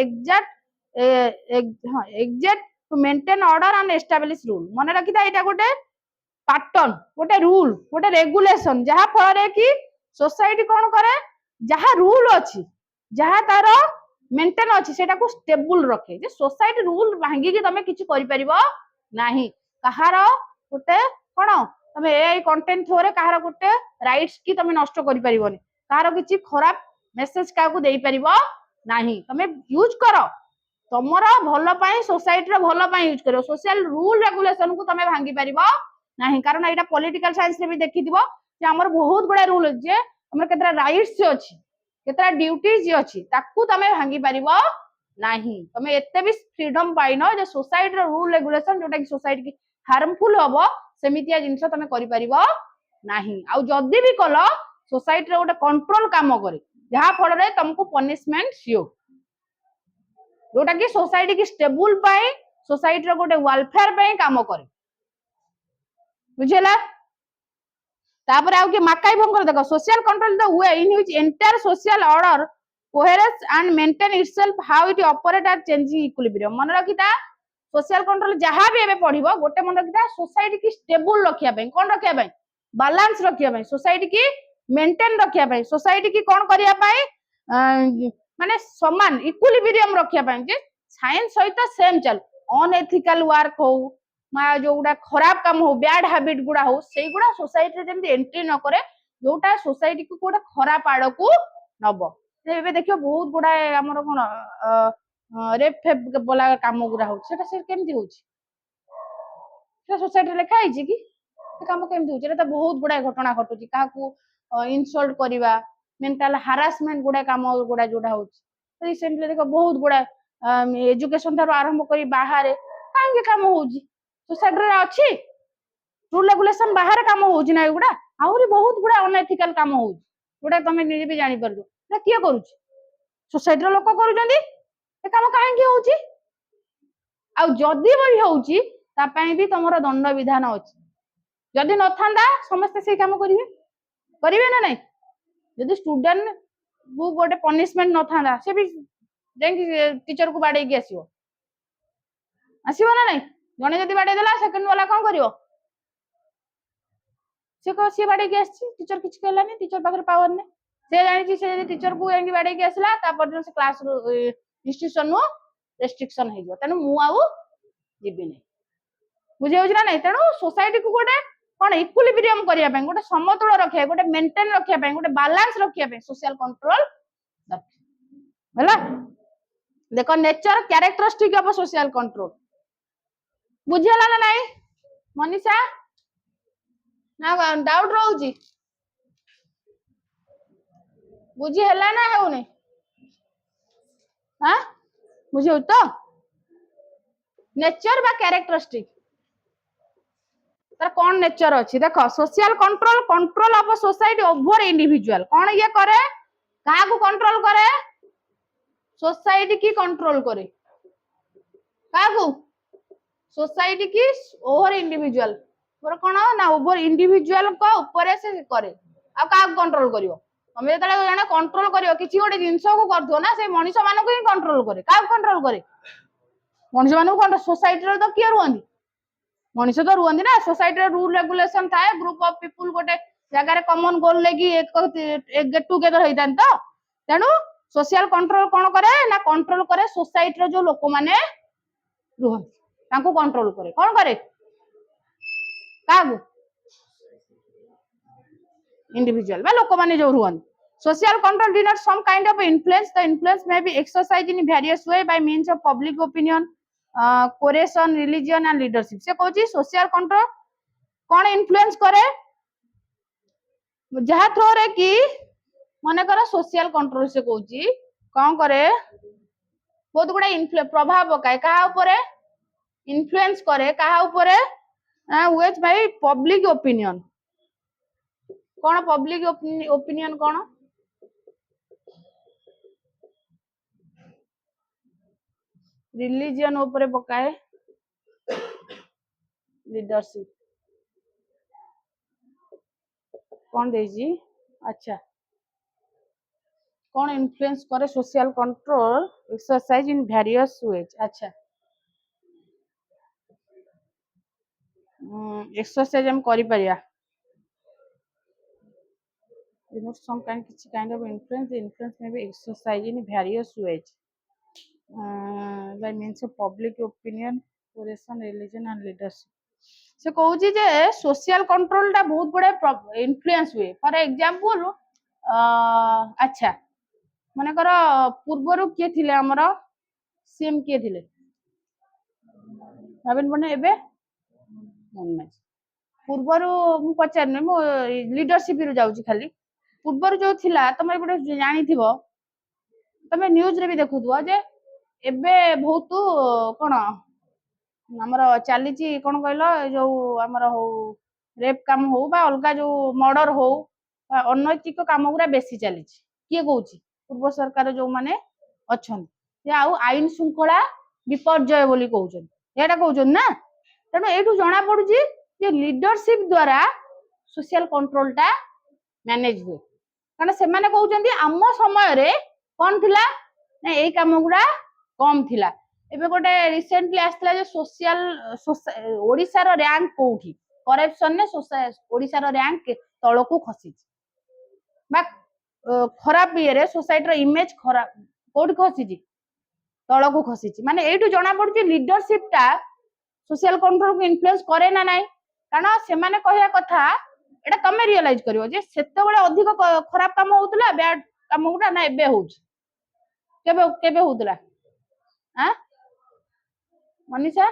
exact to maintain order and establish rule मन रखिता एटा गोटे पैटर्न गोटे रूल गोटे रेगुलेशन जहा फल रे कि सोसाइटी कोन करे जहा रूल अछि जहा तार मेंटेन अछि सेटा को स्टेबल रखे जे सोसाइटी रूल भांगी कि तमे किछि करि परिबो नाही कहार गोटे कोन तमे एआई कंटेंट थोरे कहार गोटे राइट्स की तमे नष्ट करि परिबोनी कहार किछि खराब मेसेज का को देई परिबो नाही तमे यूज करो तमरा भलो पाई सोसाइटी रो भलो पाई यूज करो सोशल रूल रेगुलेशन को तमे भांगी परिबो नाही कारण एटा पॉलिटिकल साइंस रे भी देखिथिबो जे हमर बहुत बडा रूल जे हमर केतरा राइट्स अछि केतरा ड्यूटीज अछि ताकू तमे भांगी परिबो नाही तमे एते भी फ्रीडम पाइनो जे सोसाइटी रो रूल रेगुलेशन जोटा कि सोसाइटी की हार्मफुल हबो सेमितिया जिंस तमे करि परिबो नाही आ जदी भी कलो सोसाइटी रो गोटे कंट्रोल काम करे जहा फल रे तुमको पनिशमेंट सियो जोटा कि सोसाइटी की स्टेबल पाई सोसाइटी रो गोटे वेलफेयर पे काम करे बुझेला तापर आउ कि माकाई भंगर देखो social control the way in which entire social order coherence and maintain itself how it operate at changing equilibrium मन रखिता सोशल कंट्रोल जहां भी एबे पढिबो गोटे मन रखिता सोसाइटी की स्टेबल रखिया पई कोन रखिया पई बैलेंस रखिया पई सोसाइटी की मेंटेन रखिया पई सोसाइटी की कोन करिया पई माने समान इक्विलिब्रियम रखिया पई जे साइंस सहित सेम चल अनएथिकल वर्क हो मा जोटा खराब काम हो बैड हैबिट गुडा हो सेई गुडा सोसाइटी रे जेंति एंट्री न करे जोटा सोसाइटी को कोटा खराब आड़ को नबो एबे देखियो बहुत गुडा हमर कोन रेप फेप बोला काम गुडा हो सेटा से केमति होची से सोसाइटी लेखा आइची कि से काम केमति होची एटा बहुत गुडा घटना घटुची का को इनसल्ट करिवा मेंटल हरासमेंट गुडा काम गुडा जोडा होची रिसेंटली देखो बहुत गुडा एजुकेशन थारो आरंभ करी बाहर कांगे काम होची सोसाइटी रे अछि रूल रेगुलेशन बाहर काम होची ना एगुडा आहुरी बहुत गुडा अनएथिकल काम होची गुडा तमे निजे भी जानि परदो ना किया करूची सोसाइटी रो लोक करूजंदी ए काम काहे होची आ जदी भी होची ता पई भी तमरो दंड विधान अछि जदी न थांदा समस्त से काम करिवे करिवे ना नहीं जदी स्टूडेंट वो गोटे पनिशमेंट न थांदा से भी जेंकी टीचर को बाडे की आसीबो आसीबो ना नहीं जने जदी बाडे देला सेकंड वाला कोन करिवो से को से बाडे की आसी टीचर किछ कहलानी टीचर पाखर पावर ने से जानि छी से टीचर को एंगी बाडे की आसला ता पर से क्लास इंस्टीट्यूशन नो रेस्ट्रिक्शन हे जो तनु मु आउ जिबि नै बुझे होछ ना नहीं तनु सोसाइटी को गोटे कोन इक्विलिब्रियम करिया पे गोटे समतोल रखिया गोटे मेंटेन रखिया पे गोटे बैलेंस रखिया पे सोशल कंट्रोल होला देखो nature characteristic of social control बुझियला ना नहीं मनीषा ना डाउट रहउची बुझी हला ना हेउ नै हां बुझी हो तो नेचर बा कैरेक्टरिस्टिक तर कौन नेचर अछि देखो social control control of society over individual कौन ये करे कहा को कंट्रोल करे सोसाइटी की कंट्रोल करे कहा को सोसाइटी की ओवर इंडिविजुअल कौन ना ओवर इंडिविजुअल को ऊपर से करे आ का कंट्रोल करियो तमे जतले जने कंट्रोल करियो किछि गोटे जिंस को करथो ना से मनुष्य मानको ही कंट्रोल करे का कंट्रोल करे मनुष्य मानको कंट्रोल सोसाइटी रो तो किए रुहंदी मनुष्य तो रुहंदी ना सोसाइटी रो रूल रेगुलेशन थाए ग्रुप ऑफ पीपल गोटे जगह कॉमन गोल लेगी एक गेट टुगेदर होइतान तो तेनु सोशल कंट्रोल कोन करे ना कंट्रोल करे सोसाइटी रो जो लोक माने रुहंदी तांको कंट्रोल करे कोन करे कागु इंडिविजुअल बा लोक माने जो रुहंदी social control denotes some kind of influence the influence may be exercised in various way by means of public opinion coercion religion and leadership से कहूची social control कौन इन्फ्लुएंस करे जहा थ्रो रे कि माने कर सोशल कंट्रोल से कहूची कौन करे बहुत गुडा इन्फ्लुएंस प्रभाव पकाए कहा ऊपर इन्फ्लुएंस करे कहा ऊपर विथ बाय पब्लिक ओपिनियन कौन पब्लिक ओपिनियन कौन रिलीजन ऊपर पकाए लीडरशिप कौन देजी अच्छा कौन इन्फ्लुएंस करे social control exercise in various ways अच्छा एक्सरसाइज हम करि परिया denotes some kind of influence the influence may be exercised in various ways by means of public opinion coercion religion and leadership से कहूची जे social control टा बहुत बड़े influence हुए for example अच्छा माने कर पूर्वरु के थिले हमर सीएम के थिले नवीन बने एबे मन पूर्वरु मु पचारने मु लीडरशिप रु जाउची खाली पूर्वरु जो थिला तमे बडे जानि थिबो तमे न्यूज रे भी देखुथबो जे एबे बहुत कोन हमर चलीची कोन कहलो जो हमर हो रेप काम हो बा अलगा जो मर्डर हो अनैतिक काम गुरा बेसी चलीची किए कहूची पूर्व सरकार जो माने अछन से आउ आईन शृंखला विपर्जय बोली कहउछन एटा कहउछन ना तनो एठु जणा पडुची जे लीडरशिप द्वारा सोशल कंट्रोल टा मैनेज हुए कारण से माने कहउछन्ती आम समय रे कोन थिला ना एई काम गुरा कम थिला एबे गोटे रिसेंटली आस्थिला जे सोशल ओडिसा रो रैंक कोठी करप्शन ने ओडिसा रो रैंक तळकू खसी बा खराब ये सोसाइटी रो इमेज खराब कोठी खसी तळकू खसी माने एठु जणा पडुची लीडरशिप टा सोशल कंट्रोल को इन्फ्लुएंस करे ना नाही कारण से माने कहया कथा एटा तमे रियलाइज करियो जे सेते बेले अधिक खराब काम होउतला बैड काम गुडा ना एबे होउछ केबे केबे होउतला हां मनीषा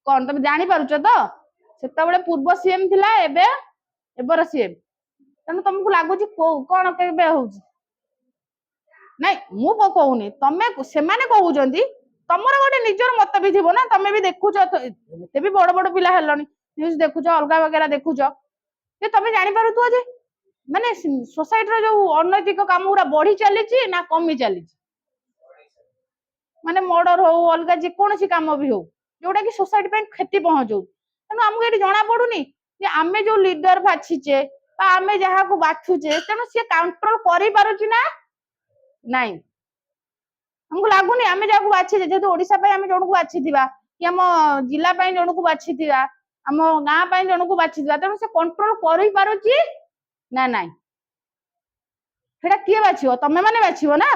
कोन तुम जानि पारुछ तो सेते बेले पूर्व सीएम थिला एबे एबर सीएम तने तुमको लागुची कोन केबे होउछ नै मु कहूनी तमे से माने कहउजंती तमरा गोटे निजर मत भी थिबो ना तमे भी देखुछ ते भी बड़ बड़ पिला हेलनी न्यूज देखुछ अलगा वगैरह देखुछ जे तमे जानि पारुथो जे माने सोसाइटी रो जो अनैतिक काम पूरा बढ़ी चलीची ना कमी चलीची माने मर्डर हो अलगा जे कोनसी काम भी हो जोटा कि सोसाइटी पे क्षति पहुंचो तनो हमको एटी जणा पडुनी जे आमे जो लीडर बाछीचे बा आमे जहा को बाछुचे तनो से कंट्रोल करि पारुची ना नाही हमको लागुनी आमे जहा को बाछीचे जेतु ओडिसा पे आमे जणको बाछीथिबा कि हम जिला पे जणको बाछीथिबा हम गां पे जणको बाछीथिबा तनो से कंट्रोल करि पारुची ना नाही फेटा किए बाछियो तमे माने बाछियो ना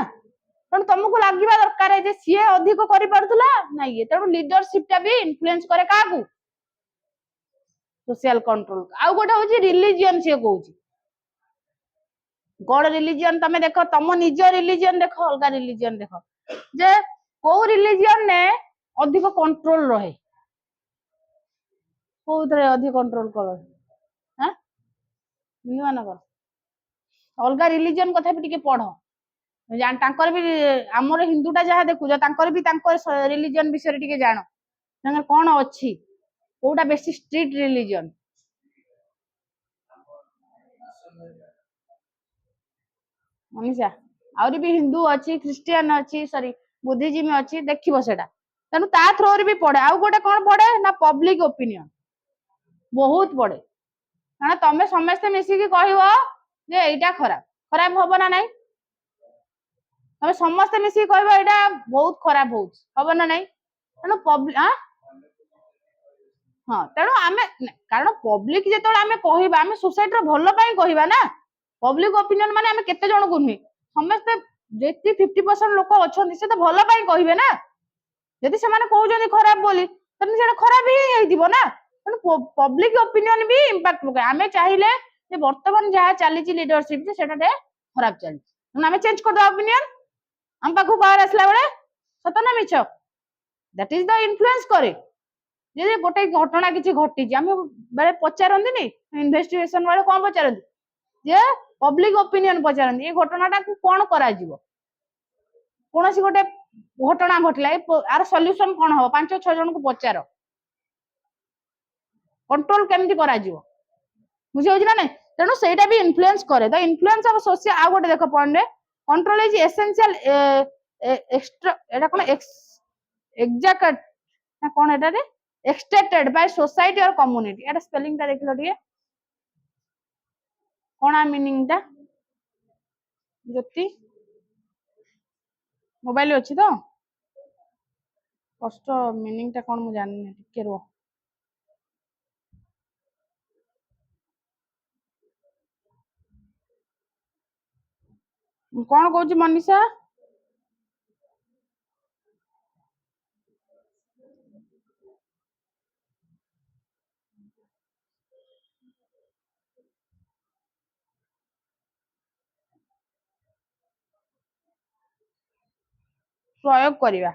तण तुमको लागिबा दरकार जे सीए अधिक करि पारथुला ना ये तण लीडरशिप टा भी इन्फ्लुएंस करे काकू सोशल कंट्रोल आ गोटे होची रिलीजियन से कहूची गॉड रिलीजियन तमे देखो तम निज रिलीजियन देखो अलगा रिलीजियन देखो जे को रिलीजियन ने अधिक कंट्रोल रहे कोथरे अधिक कंट्रोल करे हां निवान कर अलगा रिलीजियन कथा भी टिके पढो जान तांकर भी हमर हिंदूटा जहा देखुज तांकर भी तांकर रिलीजियन विषय टिके जानो तांकर कोन अछि कोटा बेसी स्ट्रिक्ट रिलीजियन मनीषा आउरी भी हिंदू अछि क्रिश्चियन अछि सॉरी बुद्धिज्म अछि देखिबो सेटा तेणु ता थ्रो रे भी पड़े आउ गोटे कौन पड़े ना पब्लिक ओपिनियन बहुत पड़े कारण तमें समस्ते मिसिकी कहब जे एटा खराब खराब हम ना नाई तमें समस्ते मिसिकी कहब एटा बहुत खराब हम ना नाई तेणु पब्लिक हाँ तेणु आम कारण पब्लिक जो आम कह सोसाइटी भल कहवा ना पब्लिक ओपिनियन माने आम केते जन को नुहे समस्ते जे 50% लोक अच्छा से तो भल कहे ना जदि से कहते खराब बोली तो खराब ही ना तेणु पब्लिक ओपिनियन भी इम्पैक्ट पकाए आम चाहिए बर्तमान जहाँ चली लीडरशिप से खराब चलती आम चेंज कर ओपिनियन आम पाख पावर आसला बेले सत ना मिछ दैट इज द इन्फ्लुएंस करे जे गोटे घटना किसी घटी आम बेले पचारती इन्वेस्टिगेशन बेले कौन पचारती जे पब्लिक ओपिनियन पचारती ये घटनाटा कौन करा कौन सी गोटे घटना घटला यार सॉल्यूशन कौन हम 5-6 जन को पचार कंट्रोल केमती करा बुझे ना नहीं तेणु सेटा भी इन्फ्लुएंस करे द इन्फ्लुएंस ऑफ सोशल आ गोटे देख पॉइंट रे control is essential extra Etah cone exact ना कोन एटा रे एक्सट्रैक्टेड बाय सोसाइटी और कम्युनिटी एटा स्पेलिंग ता देखलो दिए कोना मीनिंग ता ज्योति मोबाइल अछि तो कष्ट मीनिंग ता कोन मु जाननी टिके रो कौन कहूँ मनीषा प्रयोग करवा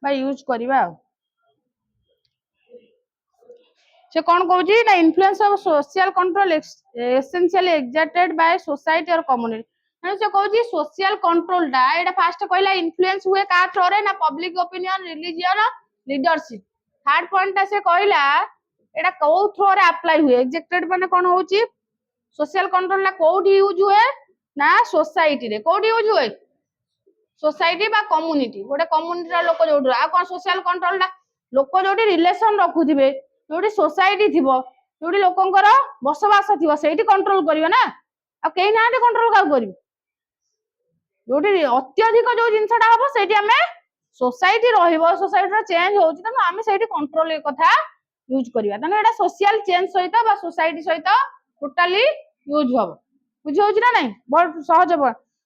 यूज करवा से कौन कहूँ ना influence of social control essentially exerted by society और कम्युनिटी से कहूँ सोशल कंट्रोल टा एटा फास्ट कहला इन्फ्लुएंस हुए का थ्रो रे ना public opinion religion leadership third point टा से कहला एटा को थ्रो रे अप्लाई हुए एक्सर्टेड माने कौन होची सोशल कंट्रोल ला कोठी यूज हुए ना सोसाइटी रे कोठी यूज हुए सोसाइटी बा कम्युनिटी गोटे कम्युनिटी लोक जो आ कौन सोशल कंट्रोल टा लोक जो रिलेशन रखुथिबे जो सोसाइटी थी जो लोकंर बसवास थी से कंट्रोल करिवे ना आ कहीं ना कंट्रोल का करिवे जो अत्यधिक जो जिनसटा हम से सोसाइटी रहिबो सोसाइटी चेंज होउची त आमे सेठी कंट्रोल कथा यूज करिवा तने एटा सोशल चेंज सहित बा सोसाइटी सहित टोटली यूज हो बुझ होउची ना नहीं बहुत सहज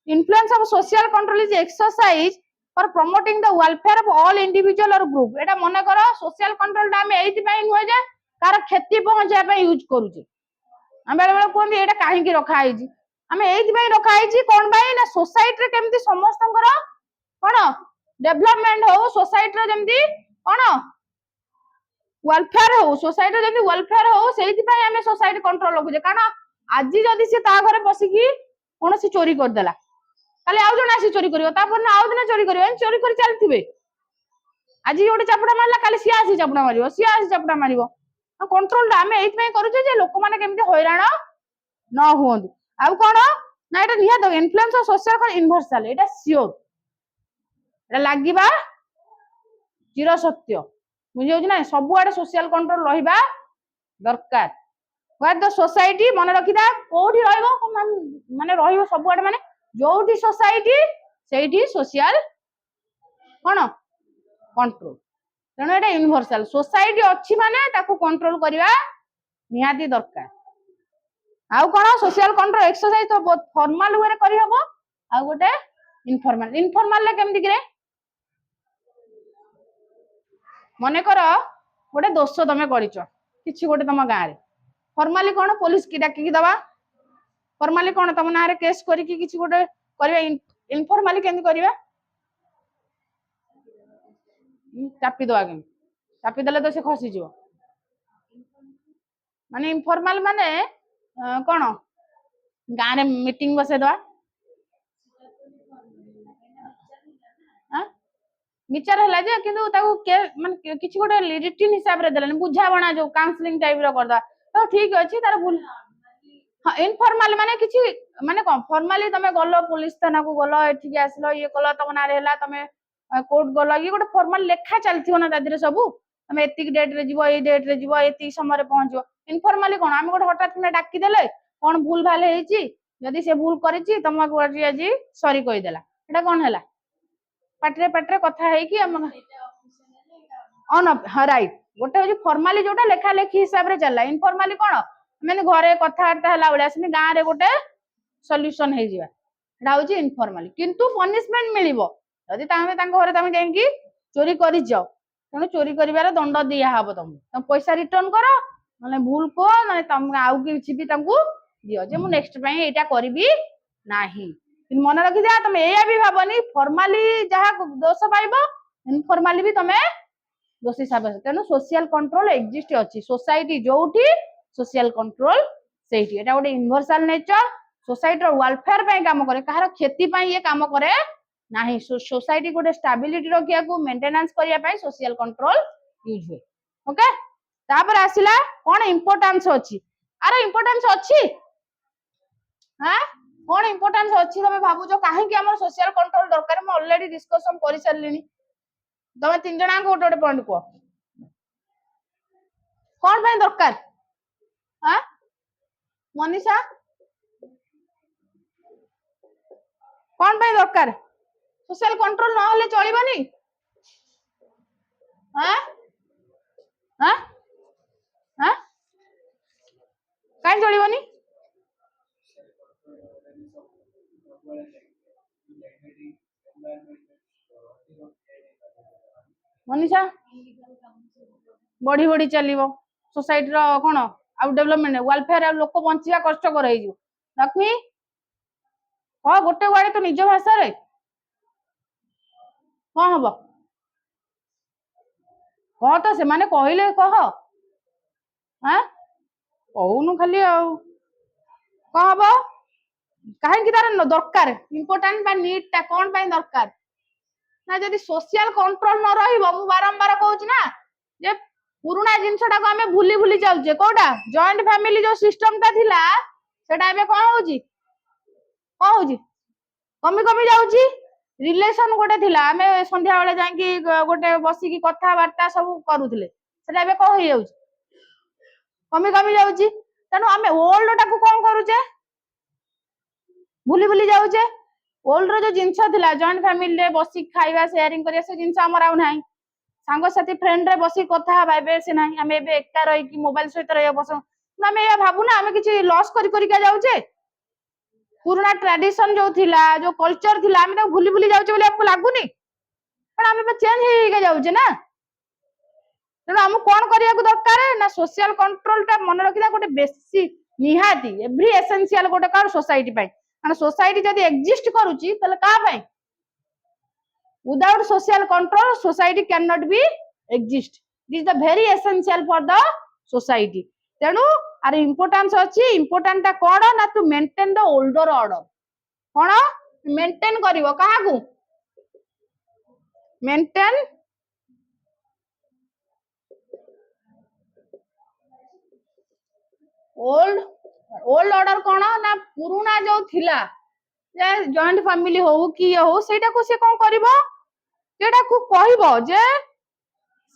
influence of social control is exercise for promoting the welfare of all individual और ग्रुप एटा मन कर सोशल कंट्रोल टा आमे एथि पई नुहे जे कार क्षति पहुंचा पई यूज करूची हम बेले बेले कोन एटा काहे की रखा आइजी आमे एथि पई रखा आइजी कोन बाई ना सोसाइटी रे केमती समस्तंकर कोन डेवलपमेंट हो सोसाइटी रे जेमती कोन वेलफेयर हो सोसाइटी जेमती वेलफेयर हो सेथि पई आमे सोसाइटी कंट्रोल रखुजे कारण आज जदि से ता घरे बसिकी कोन सी चोरी कर देला खाली आउ जण आसी चोरी करियो तापर ना आउ दिन चोरी करियो चोरी कर चलथिबे आज गोटे चापुड़ा मारला काली सी आसी चापुड़ा मारियो सी आसी चापुड़ा मारियो कंट्रोल टा आमे एथि पई करूजे जे लोक माने केमती हैरान न होंदु आउ कोन ना एटा निया the influence of social cone universal Etah sure एटा लागिबा चिर सत्य बुझियो ना सब आडे सोशल कंट्रोल रहिबा दरकार व्हाट द सोसाइटी मन रखिदा कोठी रहइबो माने रहिबो सब आडे माने जोठी सोसाइटी सेठी सोशल कोन कंट्रोल तेणु एटा यूनिवर्सल सोसाइटी अच्छी माने ताकू कंट्रोल करवा निहाती दरकार आउ कोन सोशल कंट्रोल एक्सरसाइज तो बहुत फॉर्मल वे रे करि हबो आ गोटे इनफॉर्मल इनफॉर्मल ले केमती करे मने कर गोटे दोष तमे करिचो किछि गोटे तम गां रे फॉर्मली कोन पुलिस की डाकी की दबा फॉर्मली कोन तम ना रे केस करी की किछि गोटे करबा इनफॉर्मली केमती करबा चापी दो आगे चापी देले तो से खसी जीव माने इनफॉर्मल माने कोन गां रे मीटिंग बसे दवा विचार हला जे किंतु ताको के माने किछि गोटे रिटन हिसाब रे देलन बुझा बना जो काउंसलिंग टाइप रो करदा तो ठीक अछि तार भूल हां इनफॉर्मल माने किछि माने कोन फॉर्मली तमे गलो पुलिस थाना को गलो एठी के आसलो ये कलो तम ना रे हला तमे कोर्ट गल ये गोटे फॉर्मल लेखा चलथिबो ना दादिरे सब तमे एतिक डेट रे जीवो ए डेट रे जीवो एतिक समय रे पहुंचो इनफॉर्मली कोन आमे गोटे हठात किना डाकी देले कोन भूल भाल हेची जदी से भूल करिची तमा गोटी आजी सॉरी कहि देला एटा कोन हैला पाटरे कथा है कि हम ऑन हाँ राइट गोटे हूँ फॉर्माली जोटा लेखा लेखी हिसाब रे चलला इनफॉर्माली कोन मैंने घरे कथावार्ता हला बेले आसनी गाँ रे गोटे सॉल्यूशन हे जिवा एटा हूँ इनफॉर्माली किंतु पनिशमेंट मिलिबो जदी तामे तांको घरे तामे जाई कि चोरी करि जाओ तेणु चोरी करिवार दंड दिया हबो तुम पैसा रिटर्न करो माने भूल को माने तुम आउ किछि भी तांको दियो जे मु नेक्स्ट पई एटा करबी नाही मन रखी दिया तुम एया भी भाबनी फॉर्माली जहा दोष पाइबो इनफॉर्माली भी तमे दोषी साब्यस्त तेणु सोशल कंट्रोल एक्जिस्ट अछि सोसाइटी जोठी सोशल कंट्रोल सेठी एटा गोटे यूनिवर्सल नेचर सोसाइटी रो वेलफेयर पई काम करे कहार क्षति पई ये काम करे नाही सोसाइटी गोटे स्टेबिलिटी रखिया को मेंटेनेंस करिया पई सोशल कंट्रोल यूज हुए ओके तापर आसिला कोन इंपोर्टेंस अछि अरे इंपोर्टेंस अछि हां कोन इंपोर्टेंस अछि तमे भाबु जो काहे कि हमर सोशल कंट्रोल दरकार म ऑलरेडी डिस्कशन करि सरलिनी तमे तीन जना को गोटे पॉइंट को कोन पई दरकार हां मनीषा कोन पई दरकार सोशल कंट्रोल न होले चलिबनी हां हां हां काहे चलिबनी मनीषा बढ़ी बढ़ी चलिबो सोसाइटी रो कोन आउ डेवलपमेंट वेलफेयर आ लोक बंचिया कष्ट कर हे जो लक्ष्मी हां गोटे वाडे तो निज भाषा रे कोन हबो कह तो से माने कहिले कह हां कहूनु खाली आ कह हबो काहे कि तार दरकार इंपोर्टेंट बा नीड ता कोन पई दरकार ना जदी सोशल कंट्रोल न रहिबो मु बारंबार कहूच ना जे पुराना जिनसटा को हमें भूली भूली जाउचे कोडा जॉइंट फैमिली जो सिस्टम ता थिला सेटा एबे कोन होउची कमी कमी जाउची रिलेशन गोटे थिला हमें संध्या बेले जाई कि गोटे बसी की कथा वार्ता सब करूथिले सेटा एबे को होई जाउची कमी कमी जाउची तनो हमें ओल्ड टा को कोन करूचे भूली भूली जाउचे ओल्ड रो जो जिंस थिला जॉइंट फैमिली रे बसी खाइबा शेयरिंग करिया से जिंस हमर आउ नाही सांग साथी फ्रेंड रे बसी कथा भाइबे से नाही हमें एबे एकटा रही कि मोबाइल सहित रहिया पसंद हमें या भाबु ना हमें किछि लॉस करी करी का जाउचे पुराना ट्रेडिशन जो थिला जो कल्चर थिला हमें तो भूली भूली जाउचे बोले आपको लागुनी पण हमें पे चेंज हे के जाउचे ना तेणु हम कोन करिया को दरकार ना सोशल कंट्रोल टा मन रखिदा गोटे बेसी निहाती एवरी एसेंशियल गोटे कार सोसाइटी पई माने सोसाइटी जदी एग्जिस्ट करूची तले का पई without social control society can not be exist this the very essential for the society तेणु आर इंपोर्टेंस अछि इंपोर्टेंट ता कोन ना to maintain the older order कोन मेंटेन करिवो काहा को मेंटेन ओल्ड ओल्ड ऑर्डर कोन ना पुराना जो थिला जे जॉइंट फैमिली हो कि हो सेटा को से कोन करिवो सेटा को कहिवो जे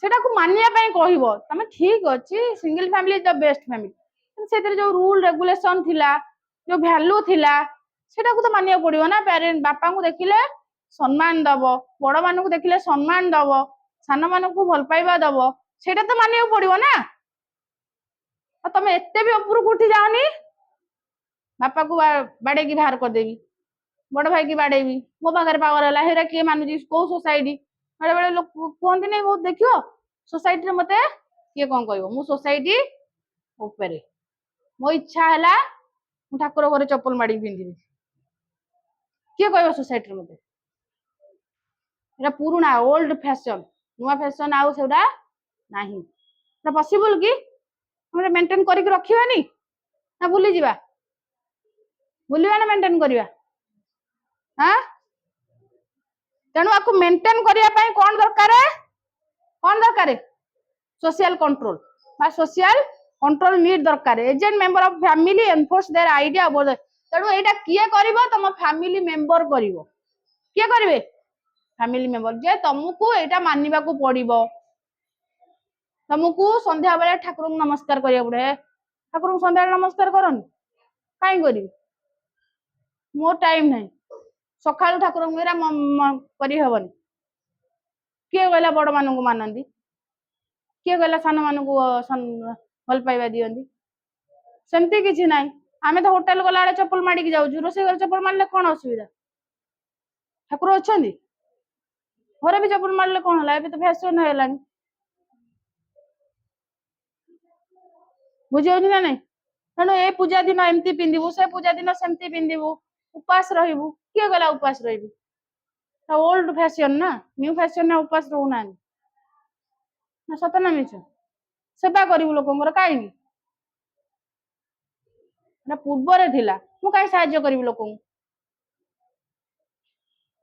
सेटा को मानिया पई कहिवो तमे ठीक अछि single family is the best family सेतिर जो रूल रेगुलेशन थिला जो वैल्यू थिला सेटा को तो मानिया पड़िवो ना पेरेंट बापा को देखिले सम्मान दबो बड़ मानु को देखिले सम्मान दबो सान मानु को भल पाइबा दबो सेटा तो मानिया पड़िवो ना तमे एते भी ऊपर उठी जाओनी बापा को बाड़े की बाहर कर देबी बड़ भाई की बाड़ेबी मो पाखे पावर है हेरा किए मानुची कौ सोसाइटी बेले बेले लोक कहते नहीं बहुत देखियो सोसाइटी रे मते किए कौन कहबो मु सोसाइटी ऊपर मो इच्छा हैला मु ठाकुर घरे चप्पल माड़ी पिंदिबी किए कहबो सोसाइटी रे मते एरा पुराना ओल्ड फैशन नुआ फैशन आउ सेडा नाही एटा पॉसिबल की हम मेंटेन करिक रखिबानी ना भूली जिबा भूलिबा ना मेंटेन करिबा हां तेणु आपको मेंटेन करिया पई कोन दरकार सोशल कंट्रोल बा सोशल कंट्रोल नीड दरकार agent member of family enforce their idea about तेणु एटा किए करिवो तम फैमिली मेंबर करिवो किए करिवे फैमिली मेंबर जे तुमको एटा मानिबा को पड़िबो तुमको संध्या बेले ठाकुर नमस्कार करिया पड़े ठाकुर संध्या नमस्कार करन काई करी मोर टाइम नहीं सकाळु ठाकुर मेरा करी हबन किए गला बड़ मान को मानंदी किए गला सान मान को भल पाइबा दियंदी सेमती किछि नाही आमे तो होटल गला बेले चप्पल माडी के जाउछु रोसे घर चप्पल मारले कोन असुविधा ठाकुर अछंदी घरे भी चप्पल मारले कोन होला एबे तो फैशन हेलानी बुझियो ना नहीं तेणु ए पूजा दिन एमती पिंधिबु से पूजा दिन सेमती पिंधिबु उपास रहिबु किए गला उपास रहिबु ओल्ड फैशन ना न्यू फैशन ना उपास रहना ना सत ना मिछ सेवा करिबु लोकंगर काई ना पूर्व थिला मु काई सहाय्य करिबु लोकं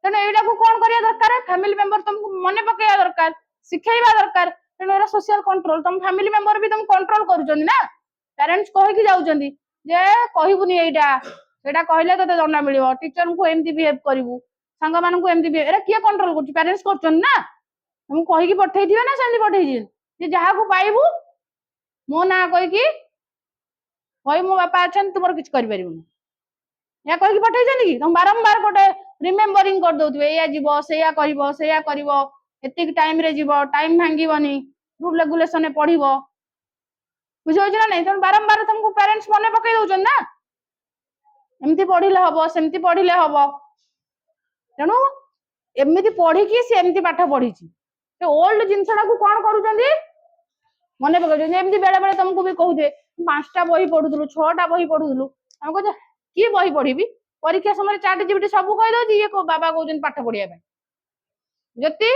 तेणु एटा को कोन करिया दरकार फैमिली मेंबर तुमको मने पकेया दरकार सिखाइबा दरकार तेणु एरा सोशल कंट्रोल तुम फैमिली मेंबर भी तुम कंट्रोल करूचंदी ना पेरेंट्स कहि कि जाउचंदी जे कहिबुनी एटा एटा कहले तते दंडा मिलिबो टीचर को एमती बिहेव करिवु संग मान को एमती एरा किए कंट्रोल करछ पेरेंट्स करछन ना हम कहि कि पठै दियो ना सेमती पठै दियो जे जहा को पाइबु मो ना कहि कि होय मो बापा अछन तुमर किछ करि परिबुनी या कहि कि पठै जनी कि तुम बारंबार कोटे रिमेम्बरिंग कर दोतबे या जीवो सेया करिवो एतिक टाइम रे जीवो टाइम भांगीबनी रूल रेगुलेशन ने पढिबो बुझो ना नहीं तुम बारंबार तुमको पेरेंट्स मने पकई दउछन ना एमती पढिले हबो सेमती पढिले हबो तेणु एमती पढ़ी कि से एमती पाठ पढ़ी ओल्ड जिनसा को कौन करूछंदी मने पकई एमती बेले बेले तुमको भी कहूथे 5टा बही पढुथुलु 6टा बही पढुथुलु हम कहते की बही पढ़ी परीक्षा समय चाट जीबीटी सब कहि दउची ये को बाबा कहउछन पाठ पढिया पे जति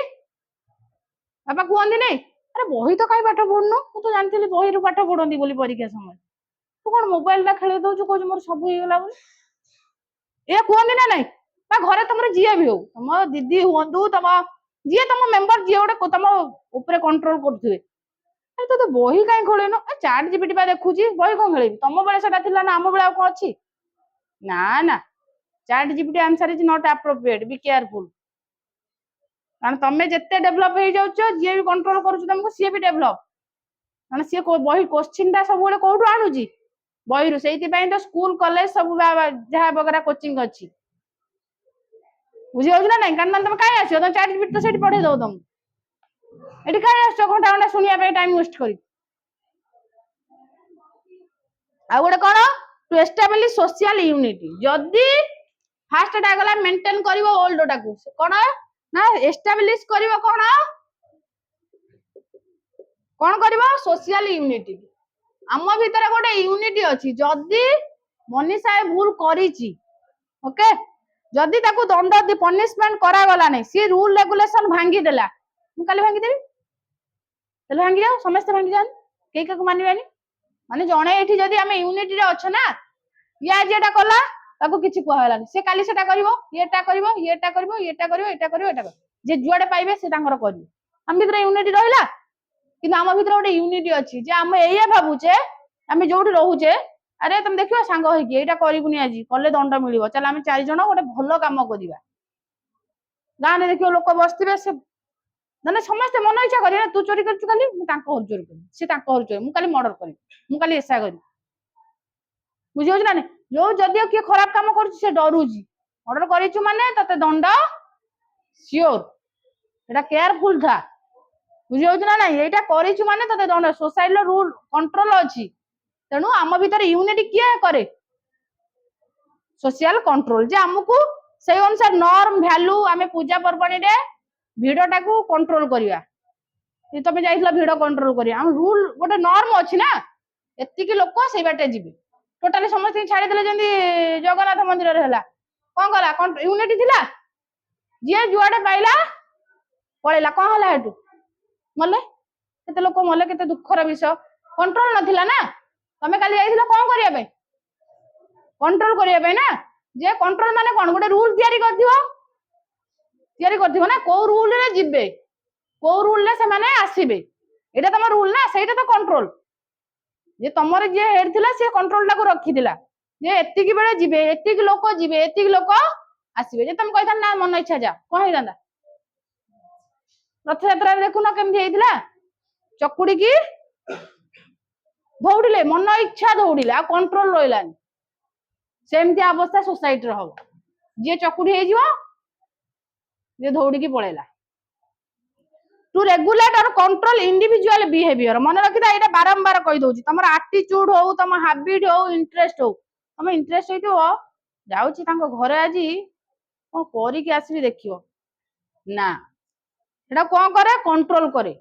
बाबा कहंदी नहीं अरे बही तो काई पाठ पढनु मु तो जानथिली बही रु पाठ पढंदी बोली परीक्षा समय तू कोन मोबाइल ला खेले दउछु कहू मोर सब हो गेला बोली ए कहंदी ना नहीं बा घरे तुमरे जिया भी हो तुम दीदी हुंतु तुम जिए तुम मेंबर जिए गोटे तुम ऊपर कंट्रोल करथुवे अरे तो बही काई खोलेनो चाट जीपीटी बा देखुची बही कोन खेलेबी तुम बेले सेटा थिला ना हम बेले को अछि ना ना ChatGPT answer is not appropriate be careful कारण तमे जत्ते डेवलप हो जाउछो जे भी कंट्रोल करूछ तुमको सी भी डेवलप कारण सी बही क्वेश्चन ता सब बेले कोठु आनुची बही रु सेति पई तो स्कूल कॉलेज सब जहा वगैरह कोचिंग अछि बुझियो ना नहीं कारण तुम काई आछो तो चाट जीपीटी तो सेठी पढे दो तुम एठी काई आछो घंटा घंटा सुनिया पे टाइम वेस्ट करी आ गोटे कोन टू एस्टैब्लिश सोशल यूनिटी जदी फास्ट टा गला मेंटेन करिवो ओल्ड टा को कोन ना एस्टैब्लिश करिवो कोन करिवो सोशल यूनिटी आम भीतर गोटे यूनिटी अछि जदी मनीषा भूल करिची ओके जदी ताको दंड दी पनिशमेंट करा गला नै सी रूल रेगुलेशन भांगी देला मु काली भांगी देबी चल भांगी जाओ समस्त भांगी जान के के को मानिबानी माने जणे एठी जदी हमें यूनिटी रे अछ ना या जेटा कला ताको किछि कहलानी से काली सेटा करिवो येटा करिवो येटा करिवो येटा करिवो एटा करिवो एटा जे जुआडे पाइबे से तांगर करिवो हम भीतर यूनिटी रहिला किंतु आम भीतर गोटे यूनिटी अछि जे हम एया भाबुचे हम जोठी रहूचे अरे तुम देखियो सांग होई कि एटा करिबुनी आज कले दंड मिलिबो चल हम 4 जण गोटे भलो काम करिबा गां ने देखियो लोक बसथिबे से माने समस्त मन इच्छा करी ना तू चोरी करछु खाली मु तांको हर चोरी करी से तांको हर चोरी मु खाली मर्डर करी मु खाली ऐसा करी बुझियो ना नहीं जो जदियो के खराब काम करछु से डरूजी मर्डर करिछु माने तते दंड श्योर एटा केयरफुल था बुझियो ना नहीं एटा करिछु माने तते दंड सोसाइटी लो रूल कंट्रोल अछि तेनु आम भीतर यूनिटी किए करे सोशल कंट्रोल जे हमकु से अनुसार नॉर्म वैल्यू आमे पूजा पर्वणी रे भिडटा को कंट्रोल करिया ये तमे जाइथला भिड कंट्रोल करिया हम रूल गोटे नॉर्म अछि ना एत्ति की लोक से बाटे जिबे टोटली समस्त छाड़ी देले जंदी जगन्नाथ मंदिर रे हला कोन गला यूनिटी थिला जे जुआडे पाइला पळेला कोन हला हेतु मले केते लोक मले केते दुखर विषय कंट्रोल नथिला ना तमे काली जाइथिला कोन करिया बे कंट्रोल करिया बे ना जे कंट्रोल माने कोन गोटे रूल तयारी करथिबो ना को रूल रे जिबे को रूल ले से माने आसीबे एटा तम रूल ना सेटा तो कंट्रोल जे तमरे जे हेड थिला से कंट्रोल टा को रखी दिला जे एत्ति की बेले जिबे एत्ति की लोक आसीबे जे तुम कहता ना मन इच्छा जा कोन हेदांदा रथयात्रा देखुन केमती हेइतिला चकुड़ी की दौड़िले मन इच्छा दौड़िले आ कंट्रोल रहिलानी सेमती अवस्था सोसाइटी रे हो जे चकुड़ी हे जिवो जे दौड़ी की पळेला टू रेगुलेट और कंट्रोल इंडिविजुअल बिहेवियर मन रखिदा एटा बारंबार कहि दोची तमर एटीट्यूड हो तम हैबिट हो इंटरेस्ट हो तम इंटरेस्ट होइतो जाउची तांको घरे आजी कोन करी के आसीबी देखियो ना एटा कोन करे कंट्रोल करे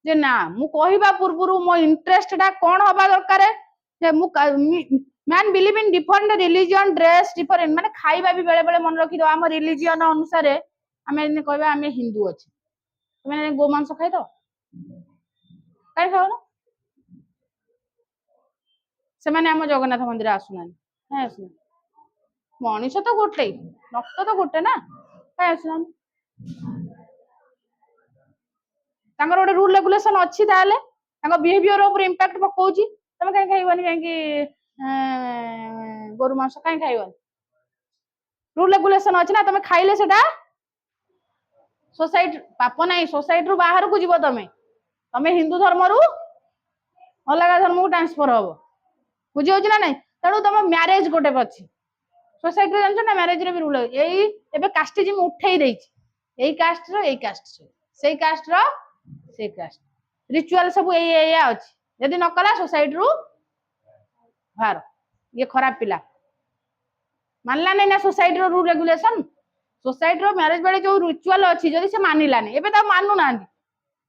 जे ना मु कहिबा पूर्वरु मो इंटरेस्ट टा कोन होबा दरकार जे मु man believe in different religion dress different माने खाइबा भी बेले बेले मन रखि दो हम रिलीजन अनुसार आमे कहबा आमे हिंदू अछि तुमे गोमांस खाइ तो काई खाओ ना से माने हम जगन्नाथ मंदिर आसुना है आसुना मनीष तो गोटे रक्त तो गोटे ना काई आसुना तांकर गोटे रूल रेगुलेशन अछि ताले तांको बिहेवियर ऊपर इंपैक्ट पकोउची तमे काई खाइबनी काई गोरु मांस काई खाइबनी रूल रेगुलेशन अछि ना तमे खाइले सेटा सोसाइटी पाप नाही सोसाइटी रु बाहर को जीवो तमे तमे हिंदू धर्म रु अलग धर्म को ट्रांसफर हो बुझी होची ना नहीं तेणु तुम मैरेज गोटे अच्छी सोसाइटी जानछ ना मैरेज रे भी रूल एई एबे कास्टिज्म उठेई देछि एई कास्ट रो एई कास्ट सेई कास्ट रो सेई कास्ट रिचुअल सब एई एया अछि यदि न कला सोसाइटी रु बाहर ये खराब पिला मानला नहीं ना सोसाइटी रो रूल रेगुलेशन सोसाइटी रो मैरेज बेले जो रिचुअल अछि जदि से मानिलानी एबे त मानु नांदी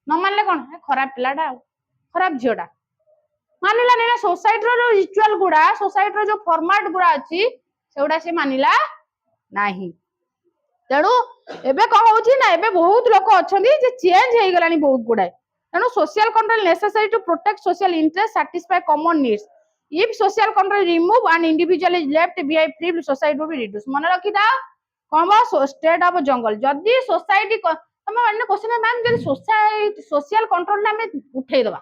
न मानले कोन खराब पिलाटा खराब झियोटा मानिला नहीं ना सोसाइटी रो रिचुअल गुडा सोसाइटी रो जो फॉर्मेट गुडा अछि सेउडा से मानिला नाही तेणु एबे कौन होची ना एबे बहुत लोक अछंदी जे चेंज हे गलानी बहुत गुडा तेणु social control necessary to protect social interest satisfy common needs if social control remove and individual is left behind free society will be reduced मन रखी था कौन बा स्टेट ऑफ जंगल जदी सोसाइटी तमे माने क्वेश्चन मैम जदी सोसाइटी सोशल कंट्रोल ना हमें उठेई दबा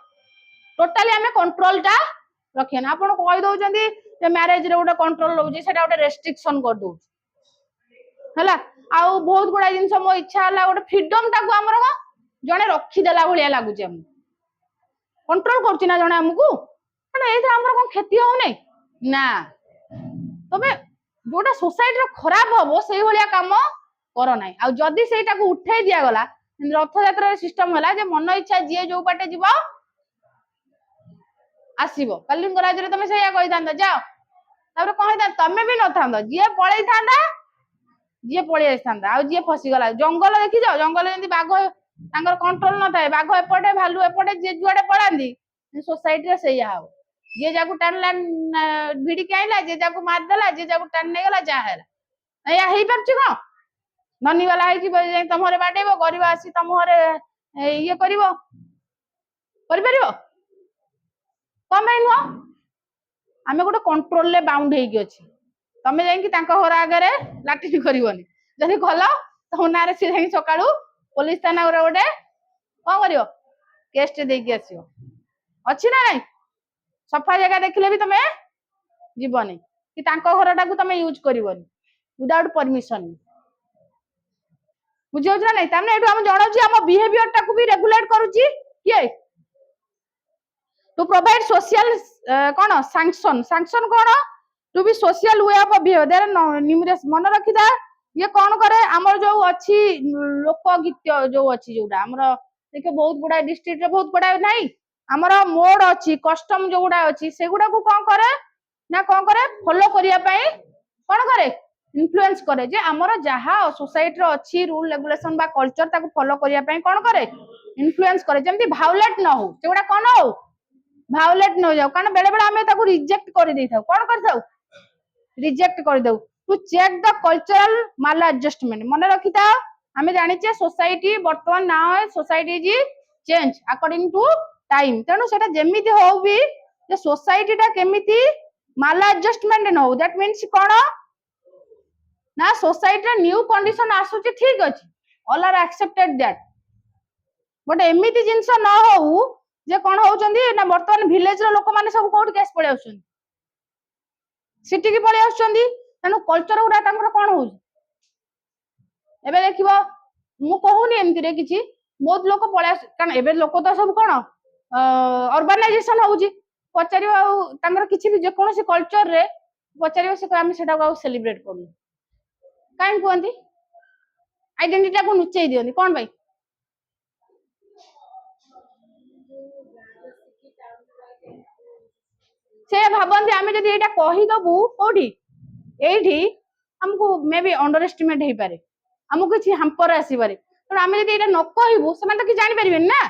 टोटली हमें कंट्रोल टा रखियना आपण कहि दउचंदी जे मैरिज रे गोटे कंट्रोल लउची सेटा गोटे रेस्ट्रिक्शन कर दउ हला आ बहुत गुडा जिंस मो इच्छा हला गोटे फ्रीडम टा को हमर जने रखी देला भलिया लागुची हम कंट्रोल करछि ना जने हमकू माने एथि हमर कोन खेती हो नै ना तबे जोटा सोसाइटी रो खराब हबो सेही भलिया काम करो नै आ जदी सेटा को उठै दिया गला रथ यात्रा रे सिस्टम हला जे मन इच्छा जे जो बाटे जीवो आसीबो कलिंग राज रे तमे सेया कहि थांदा जाओ तापर कहि था तमे भी न थांदा जे पळै थांदा जे पळै आस्थांदा आ जे फसी गला जंगल देखि जाओ जंगल जंदी बाघ तांगर कंट्रोल न थाए बाघ एपटे भालू एपटे जे जुआडे पळांदी सोसाइटी रे सेया हो जे जाकू टानला भिडी के आइला जे जाकू मार देला जे जाकू टान नै गला जा हैला या हेई परछि को ननी वाला है कि तमरे बाडेबो गरीब आसी तमरे ये करिवो करि परिवो तमे नुआ आमे गोटे कंट्रोल ले बाउंड हेकी अछि तमे जाई कि तांको घर आगे लाटिन करिवोनी जदी गलो तो नारे से जाई सकाळू पुलिस थाना गोटे कोन करिवो केस दे की आसीओ अछि ना नै सफा जगह देखले भी तमे जीवनी कि तांको घरटा को तमे यूज करिवोनी विदाउट परमिशन बुझियो ना नै तामे एटु हम जणाउची हम बिहेवियर टा को भी रेगुलेट करूची किए टू प्रोवाइड सोशल कोन सैंक्शन सैंक्शन कोन to be social way of behaviour there numerous मन रखिदा ये कोन करे हमर जो अछि लोक गीत जो अछि जोडा हमर देखो बहुत गुडा डिस्ट्रिक्ट रे बहुत गुडा नाही हमर मोड अछि कस्टम जो गुडा अछि से गुडा को कोन करे ना कोन करे फॉलो करिया पई कोन करे इन्फ्लुएंस करे जे हमर जहा सोसाइटी रो अछि रूल रेगुलेशन बा कल्चर ताको फॉलो करिया पई कोन करे इन्फ्लुएंस करे जेमति वायलेट न हो से गुडा कोन हो वायलेट न हो जाओ कारण बेले बेले हमें ताको रिजेक्ट कर दै थाउ कोन कर थाउ रिजेक्ट कर दउ to check the cultural maladjustment मन रखिता हमें जानि छे सोसाइटी वर्तमान now society is change according to time तेनु सेटा जेमिति हो भी जे सोसाइटी टा केमिति माल एडजस्टमेंट न हो दैट मींस कोन ना सोसाइटी रे न्यू कंडीशन आसुची ठीक अछि all are accepted that but एमिति जिंस न हो जे कोन होउचंदी ना वर्तमान विलेज रो लोक माने सब कोड केस पळे आउछन सिटी की पळे आउछंदी तेनु कल्चर उडा तांकर कोन हो एबे देखिबो मु कहूनी एमति रे किछि बहुत लोक पळा कारण एबे लोक तो सब कोन अर्बानाइजेशन होउची पचारियो तांगर किछि भी जे कोनोसी कल्चर रे पचारियो से हम सेटा को सेलिब्रेट करू काई कोंती आइडेंटिटी को नुचै दियोनी कोन भाई से भाबंती आमे जदी एटा कहि दबु कोठी एठी हमको मे बी अंडर एस्टिमेट हे पारे हमको किछि हमपर आसी पारे तो आमे जदी एटा न कहिबु समान तो कि जानि परिबेन ना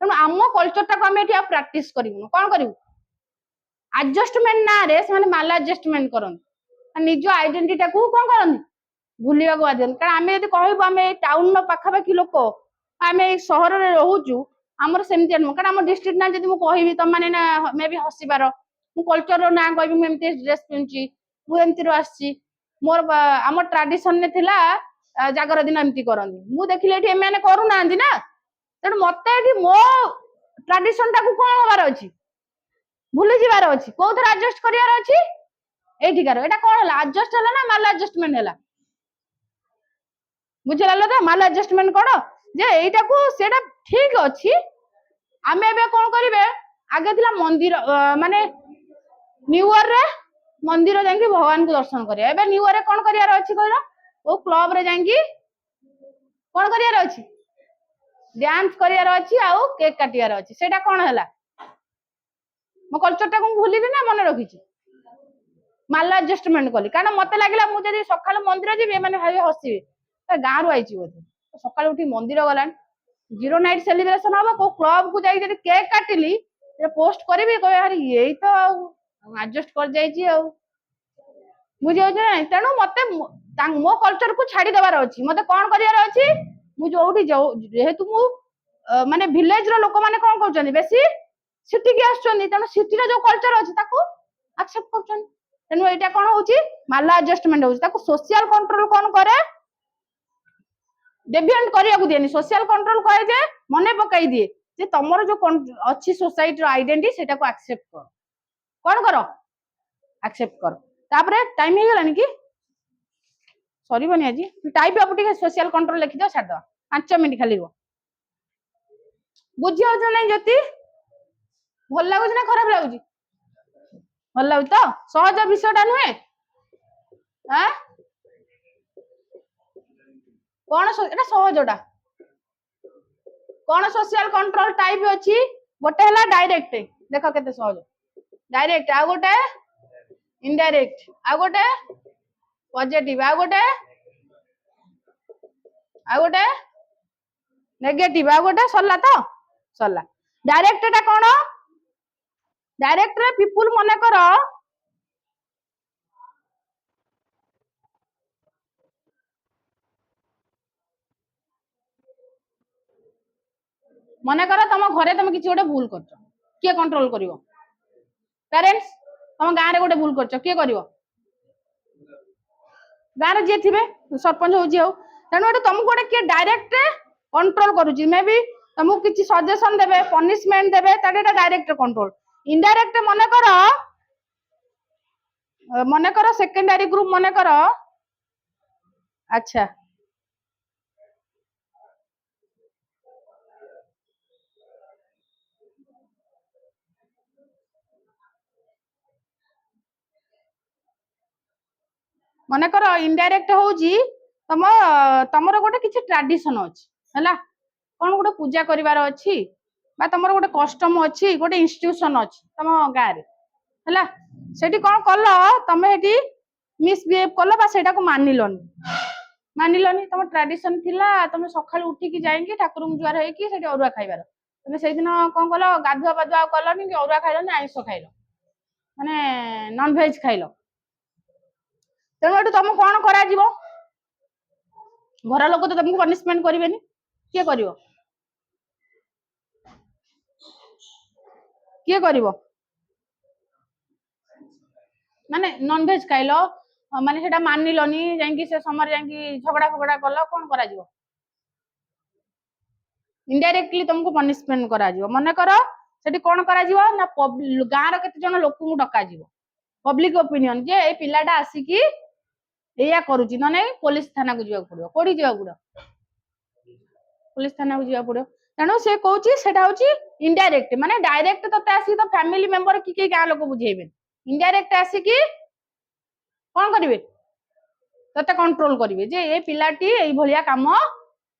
तो आम कल्चर टा को आमे एठी प्रैक्टिस करिवु कोन करिवु एडजस्टमेंट ना रे से माने माल एडजस्टमेंट करन निज आइडेंटिटी को कोन करन भूलिया को आदन कारण आमे जदी कहबु आमे टाउन न पाखा पाखी लोक आमे शहर रे रहउचु हमर सेमति न कारण हम डिस्ट्रिक्ट ना जदी मु कहिबी त माने ना मे बी हसिबार मु कल्चर रो ना कहबी मु एमती ड्रेस पिनची मु एमती रो आसी मोर हमर ट्रेडिशन ने थिला जागर दिन एमती करनी मु देखिले एठी एमाने करू नांदी ना तेणु मते एठी मो ट्रेडिशन टा को कोन हबार अछि भूली जिबार अछि कोथर एडजस्ट करियार अछि एठिकार एटा कोन हला एडजस्ट हला ना माल एडजस्टमेंट हला बुझला तो माल एडजस्टमेंट कोन जे एटा को सेटा ठीक अछि आमे एबे कोन करिवे आगे थिला मंदिर माने न्यू ईयर रे मंदिर जांगी भगवान को दर्शन करिया एबे न्यू ईयर रे कोन करियार अछि कहला ओ क्लब रे जांगी कोन करियार अछि डांस करियार अछि आउ केक काटियार अछि सेटा कोन हला मो कल्चर टा को भूलिबी ना मन रखिछि माल एडजस्टमेंट कली कारण मते लागिला मु जदी सकाल मंदिर जिबे माने भाबे हसिबे गाँ रु आइछि बोधे सकाल उठी मंदिर गलान जीरो नाइट सेलिब्रेशन हबो को क्लब को जाई जदी केक काटिली ए पोस्ट करबी कहे यार एई तो एडजस्ट कर जाइछि आ बुझियो जे तेनु मते मो कल्चर को छाडी देबार अछि मते कोन करियार अछि मु जोठी जेहेतु मु माने विलेज रो लोक माने कोन करछनी बेसी सिटी के आछनी तेनु सिटी रो जो कल्चर अछि ताको एक्सेप्ट करछनी तेनु एटा कोन होउची माला एडजस्टमेंट होउची ताको सोशल कंट्रोल कोन करे डेविएंट करिया को देनी सोशल कंट्रोल कहे जे मने पकाई दिए जे तमरो जो अछि सोसाइटी रो आइडेंटिटी सेटा को एक्सेप्ट कर कोन करो एक्सेप्ट कर तापरे टाइम हे गेलानी की सॉरी बनी आजी टाइप अप टिके सोशल कंट्रोल लिखि दो छाड़ दो 5 मिनिट खाली रो बुझियो जे नै जति भल लागुछ ना खराब लागुछ भल लागु तो सहज विषयटा नुहे हां कोन एटा सहजटा कोन सोशल कंट्रोल टाइप अछि गोटे हला डायरेक्ट देखो केते सहज डायरेक्ट आ गोटे इनडायरेक्ट आ गोटे पॉजिटिव आ गोटे नेगेटिव आ गोटे सरला तो सरला डायरेक्ट टा कोन डायरेक्ट रे पीपल मने करो मने करो तुम घरे तुम किसी गोटे भूल करछ किए कंट्रोल करिवो पेरेंट्स तुम गाँ रे गोटे भूल करछ किए करिवो गाँ रे जे थिबे सरपंच हो जे हो तेनु एटा तुमको गोटे किए डायरेक्ट कंट्रोल करूची मे बी तुमको किछि सजेशन देबे पनिशमेंट देबे ताडे एटा डायरेक्ट कंट्रोल इनडायरेक्ट मने करो सेकेंडरी ग्रुप मने करो अच्छा मने करो इनडायरेक्ट होउची तम तमरो गोटे किछि ट्रेडिशन अछि हला कोन गोटे पूजा करिवार अछि बा तमरो गोटे कस्टम अछि गोटे इंस्टीट्यूशन अछि तम गाँ रे हला सेठी कोन कलो तमे हेठी मिसबिहेव कलो बा सेटा को मानिलोनी तम ट्रेडिशन थिला तमे सखाल उठी की जाईकी ठाकुर जुआर होई की सेठी औरुआ खाइबार तमे सेई दिन कोन कलो गाधुआ बाधुआ कलोनी कि औरुआ खाइलोनी आइंस खाइलो माने नॉन वेज खाइलो तेणु एटू तुम कौन करा घर लोक तो तुमको पनिशमेंट करेंगे किए कर माने नॉन वेज खाइल माने सेटा मानिलोनी जांगी से समय जांगी झगड़ा फगड़ा कल कौन करा इनडायरेक्टली तुमको पनिशमेंट करा मन कर सेठी कौन करा ना गाँव केते जन लोक को डका पब्लिक ओपिनियन जे ए पिलाटा आसिकी एया करूची न नहीं पुलिस थाना को जीवा पड़ो कोडी जीवा पड़ो पुलिस थाना को जीवा पड़ो तेणु से कौच से इनडायरेक्ट माने डायरेक्ट तते आसी तो फैमिली मेंबर कि गाँ लोक बुझेबे इनडायरेक्ट आसिकी कौन करिवे तते कंट्रोल करिवे जे ए पिलाटी एई भलिया काम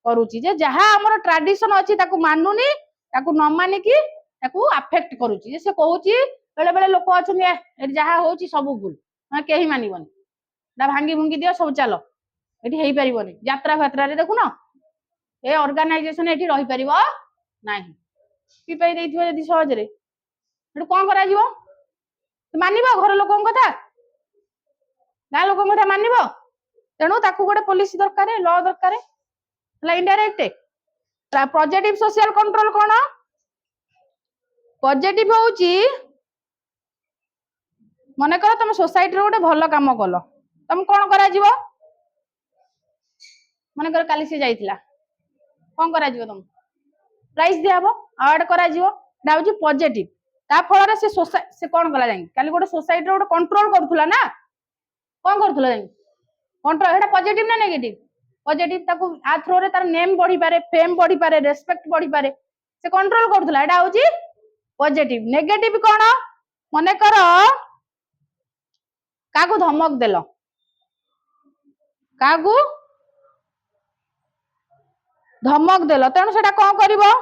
करूची जे जहा हमर ट्रेडिशन अछि ताकू मानुनी ताकू न मानिकी ताकू अफेक्ट करूची जे से कहूची बेले बेले लोक अछन ए जहा होची सब भूल ना केही मानिबनी डा भांगी भुंगी दियो सब चलो एठी हेई परिबनी यात्रा फात्रा रे देखु न ए ऑर्गेनाइजेशन एठी रही परिबो नाही की पई देइथिबो यदि सहज रे एठु कोन करा जीवो मानिबो घर लोकन कथा गाँ लोकन कथा मानिबो तेणु ताकू गोटे पुलिस दरकार लॉ दरकार हला इनडायरेक्ट पॉजिटिव सोशल कंट्रोल कोन पॉजिटिव होउची मने कर तुम सोसाइटी रे गोटे भलो काम कलो तुम कोन करा जीवो मने कर काली से जाइतिला कोन करा जीवो तुम प्राइस दिया हबो अवार्ड करा जीवो डाउची पॉजिटिव ता फल रे से कोन कला जाई काली गोटे सोसाइटी रे गोटे कंट्रोल करथुला ना कोन करथुला जाई कंट्रोल हेटा पॉजिटिव ना नेगेटिव पॉजिटिव ताकू आ थ्रो रे तार नेम बढ़ी पारे फेम बढ़ी पारे रेस्पेक्ट बढ़ी पारे से कंट्रोल करथुला एटा होची पॉजिटिव नेगेटिव कोन मने कर काकू धमक देलो काकू धमक देलो तेणु सेटा कोन करिवो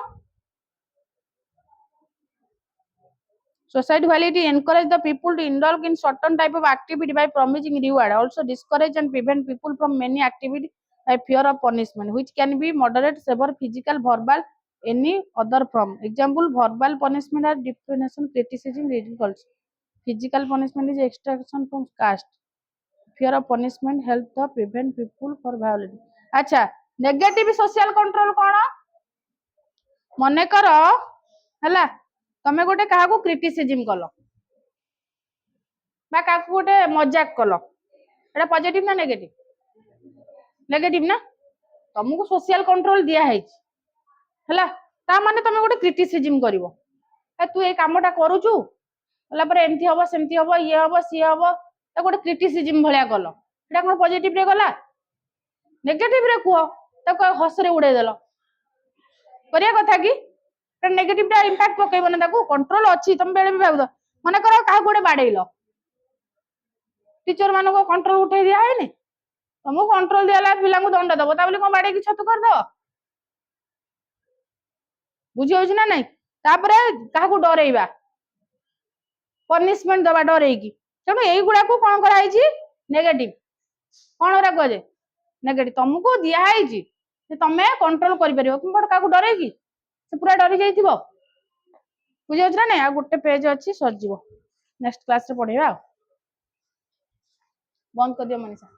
Society validity encourage the people to indulge in certain type of activity by promising reward. Also discourage and prevent people from many activity by fear of punishment, which can be moderate, severe, physical, verbal, any other form. Example: verbal punishment are discrimination, criticism, ridiculed. Physical punishment is extraction from caste. Fear of punishment help the prevent people for violence. अच्छा negative social control कोन मने कर हला तमे गोटे काहाकू criticism कलो बा काहाकू गोटे मजाक कलो एटा पॉजिटिव ना नेगेटिव नेगेटिव ना तुमको सोशल कंट्रोल दिया है हला ता माने तमे गोटे क्रिटिसिज्म करिवो ए तू ए कामटा करूचू होला पर एमथि हबो सेमथि हबो ये हबो सी हबो ता गोटे क्रिटिसिज्म भलिया कलो एटा कोन पॉजिटिव रे गला नेगेटिव रे कुओ ता हसरे उड़े देलो करिया कथा की नेगेटिव टा इंपैक्ट पकेइबो ना ताकू कंट्रोल अछि तुम बेले भी भाबो माने करो काहा गोटे बाडेइलो टीचर मानको कंट्रोल उठे दिया है नि तुमको कंट्रोल दियाला पिला को दंड दबो ता बोली कोन बाडे की छतु कर दो बुझी होछ ना नहीं तापरे काहा को डरेइबा पनिशमेंट दबा डरेइकी तेणु एई गुडा को कोन करा आइची नेगेटिव कोन रा कजे नेगेटिव तुमको दिया आइची जे तमे कंट्रोल करि परिबो तुम बड काहा को डरेइकी से पूरा डरी जाइथिबो बुझी होछ ना नहीं आ गोटे पेज अछि सर जीवो नेक्स्ट क्लास रे पढेबा बंद कर दियो मनीषा।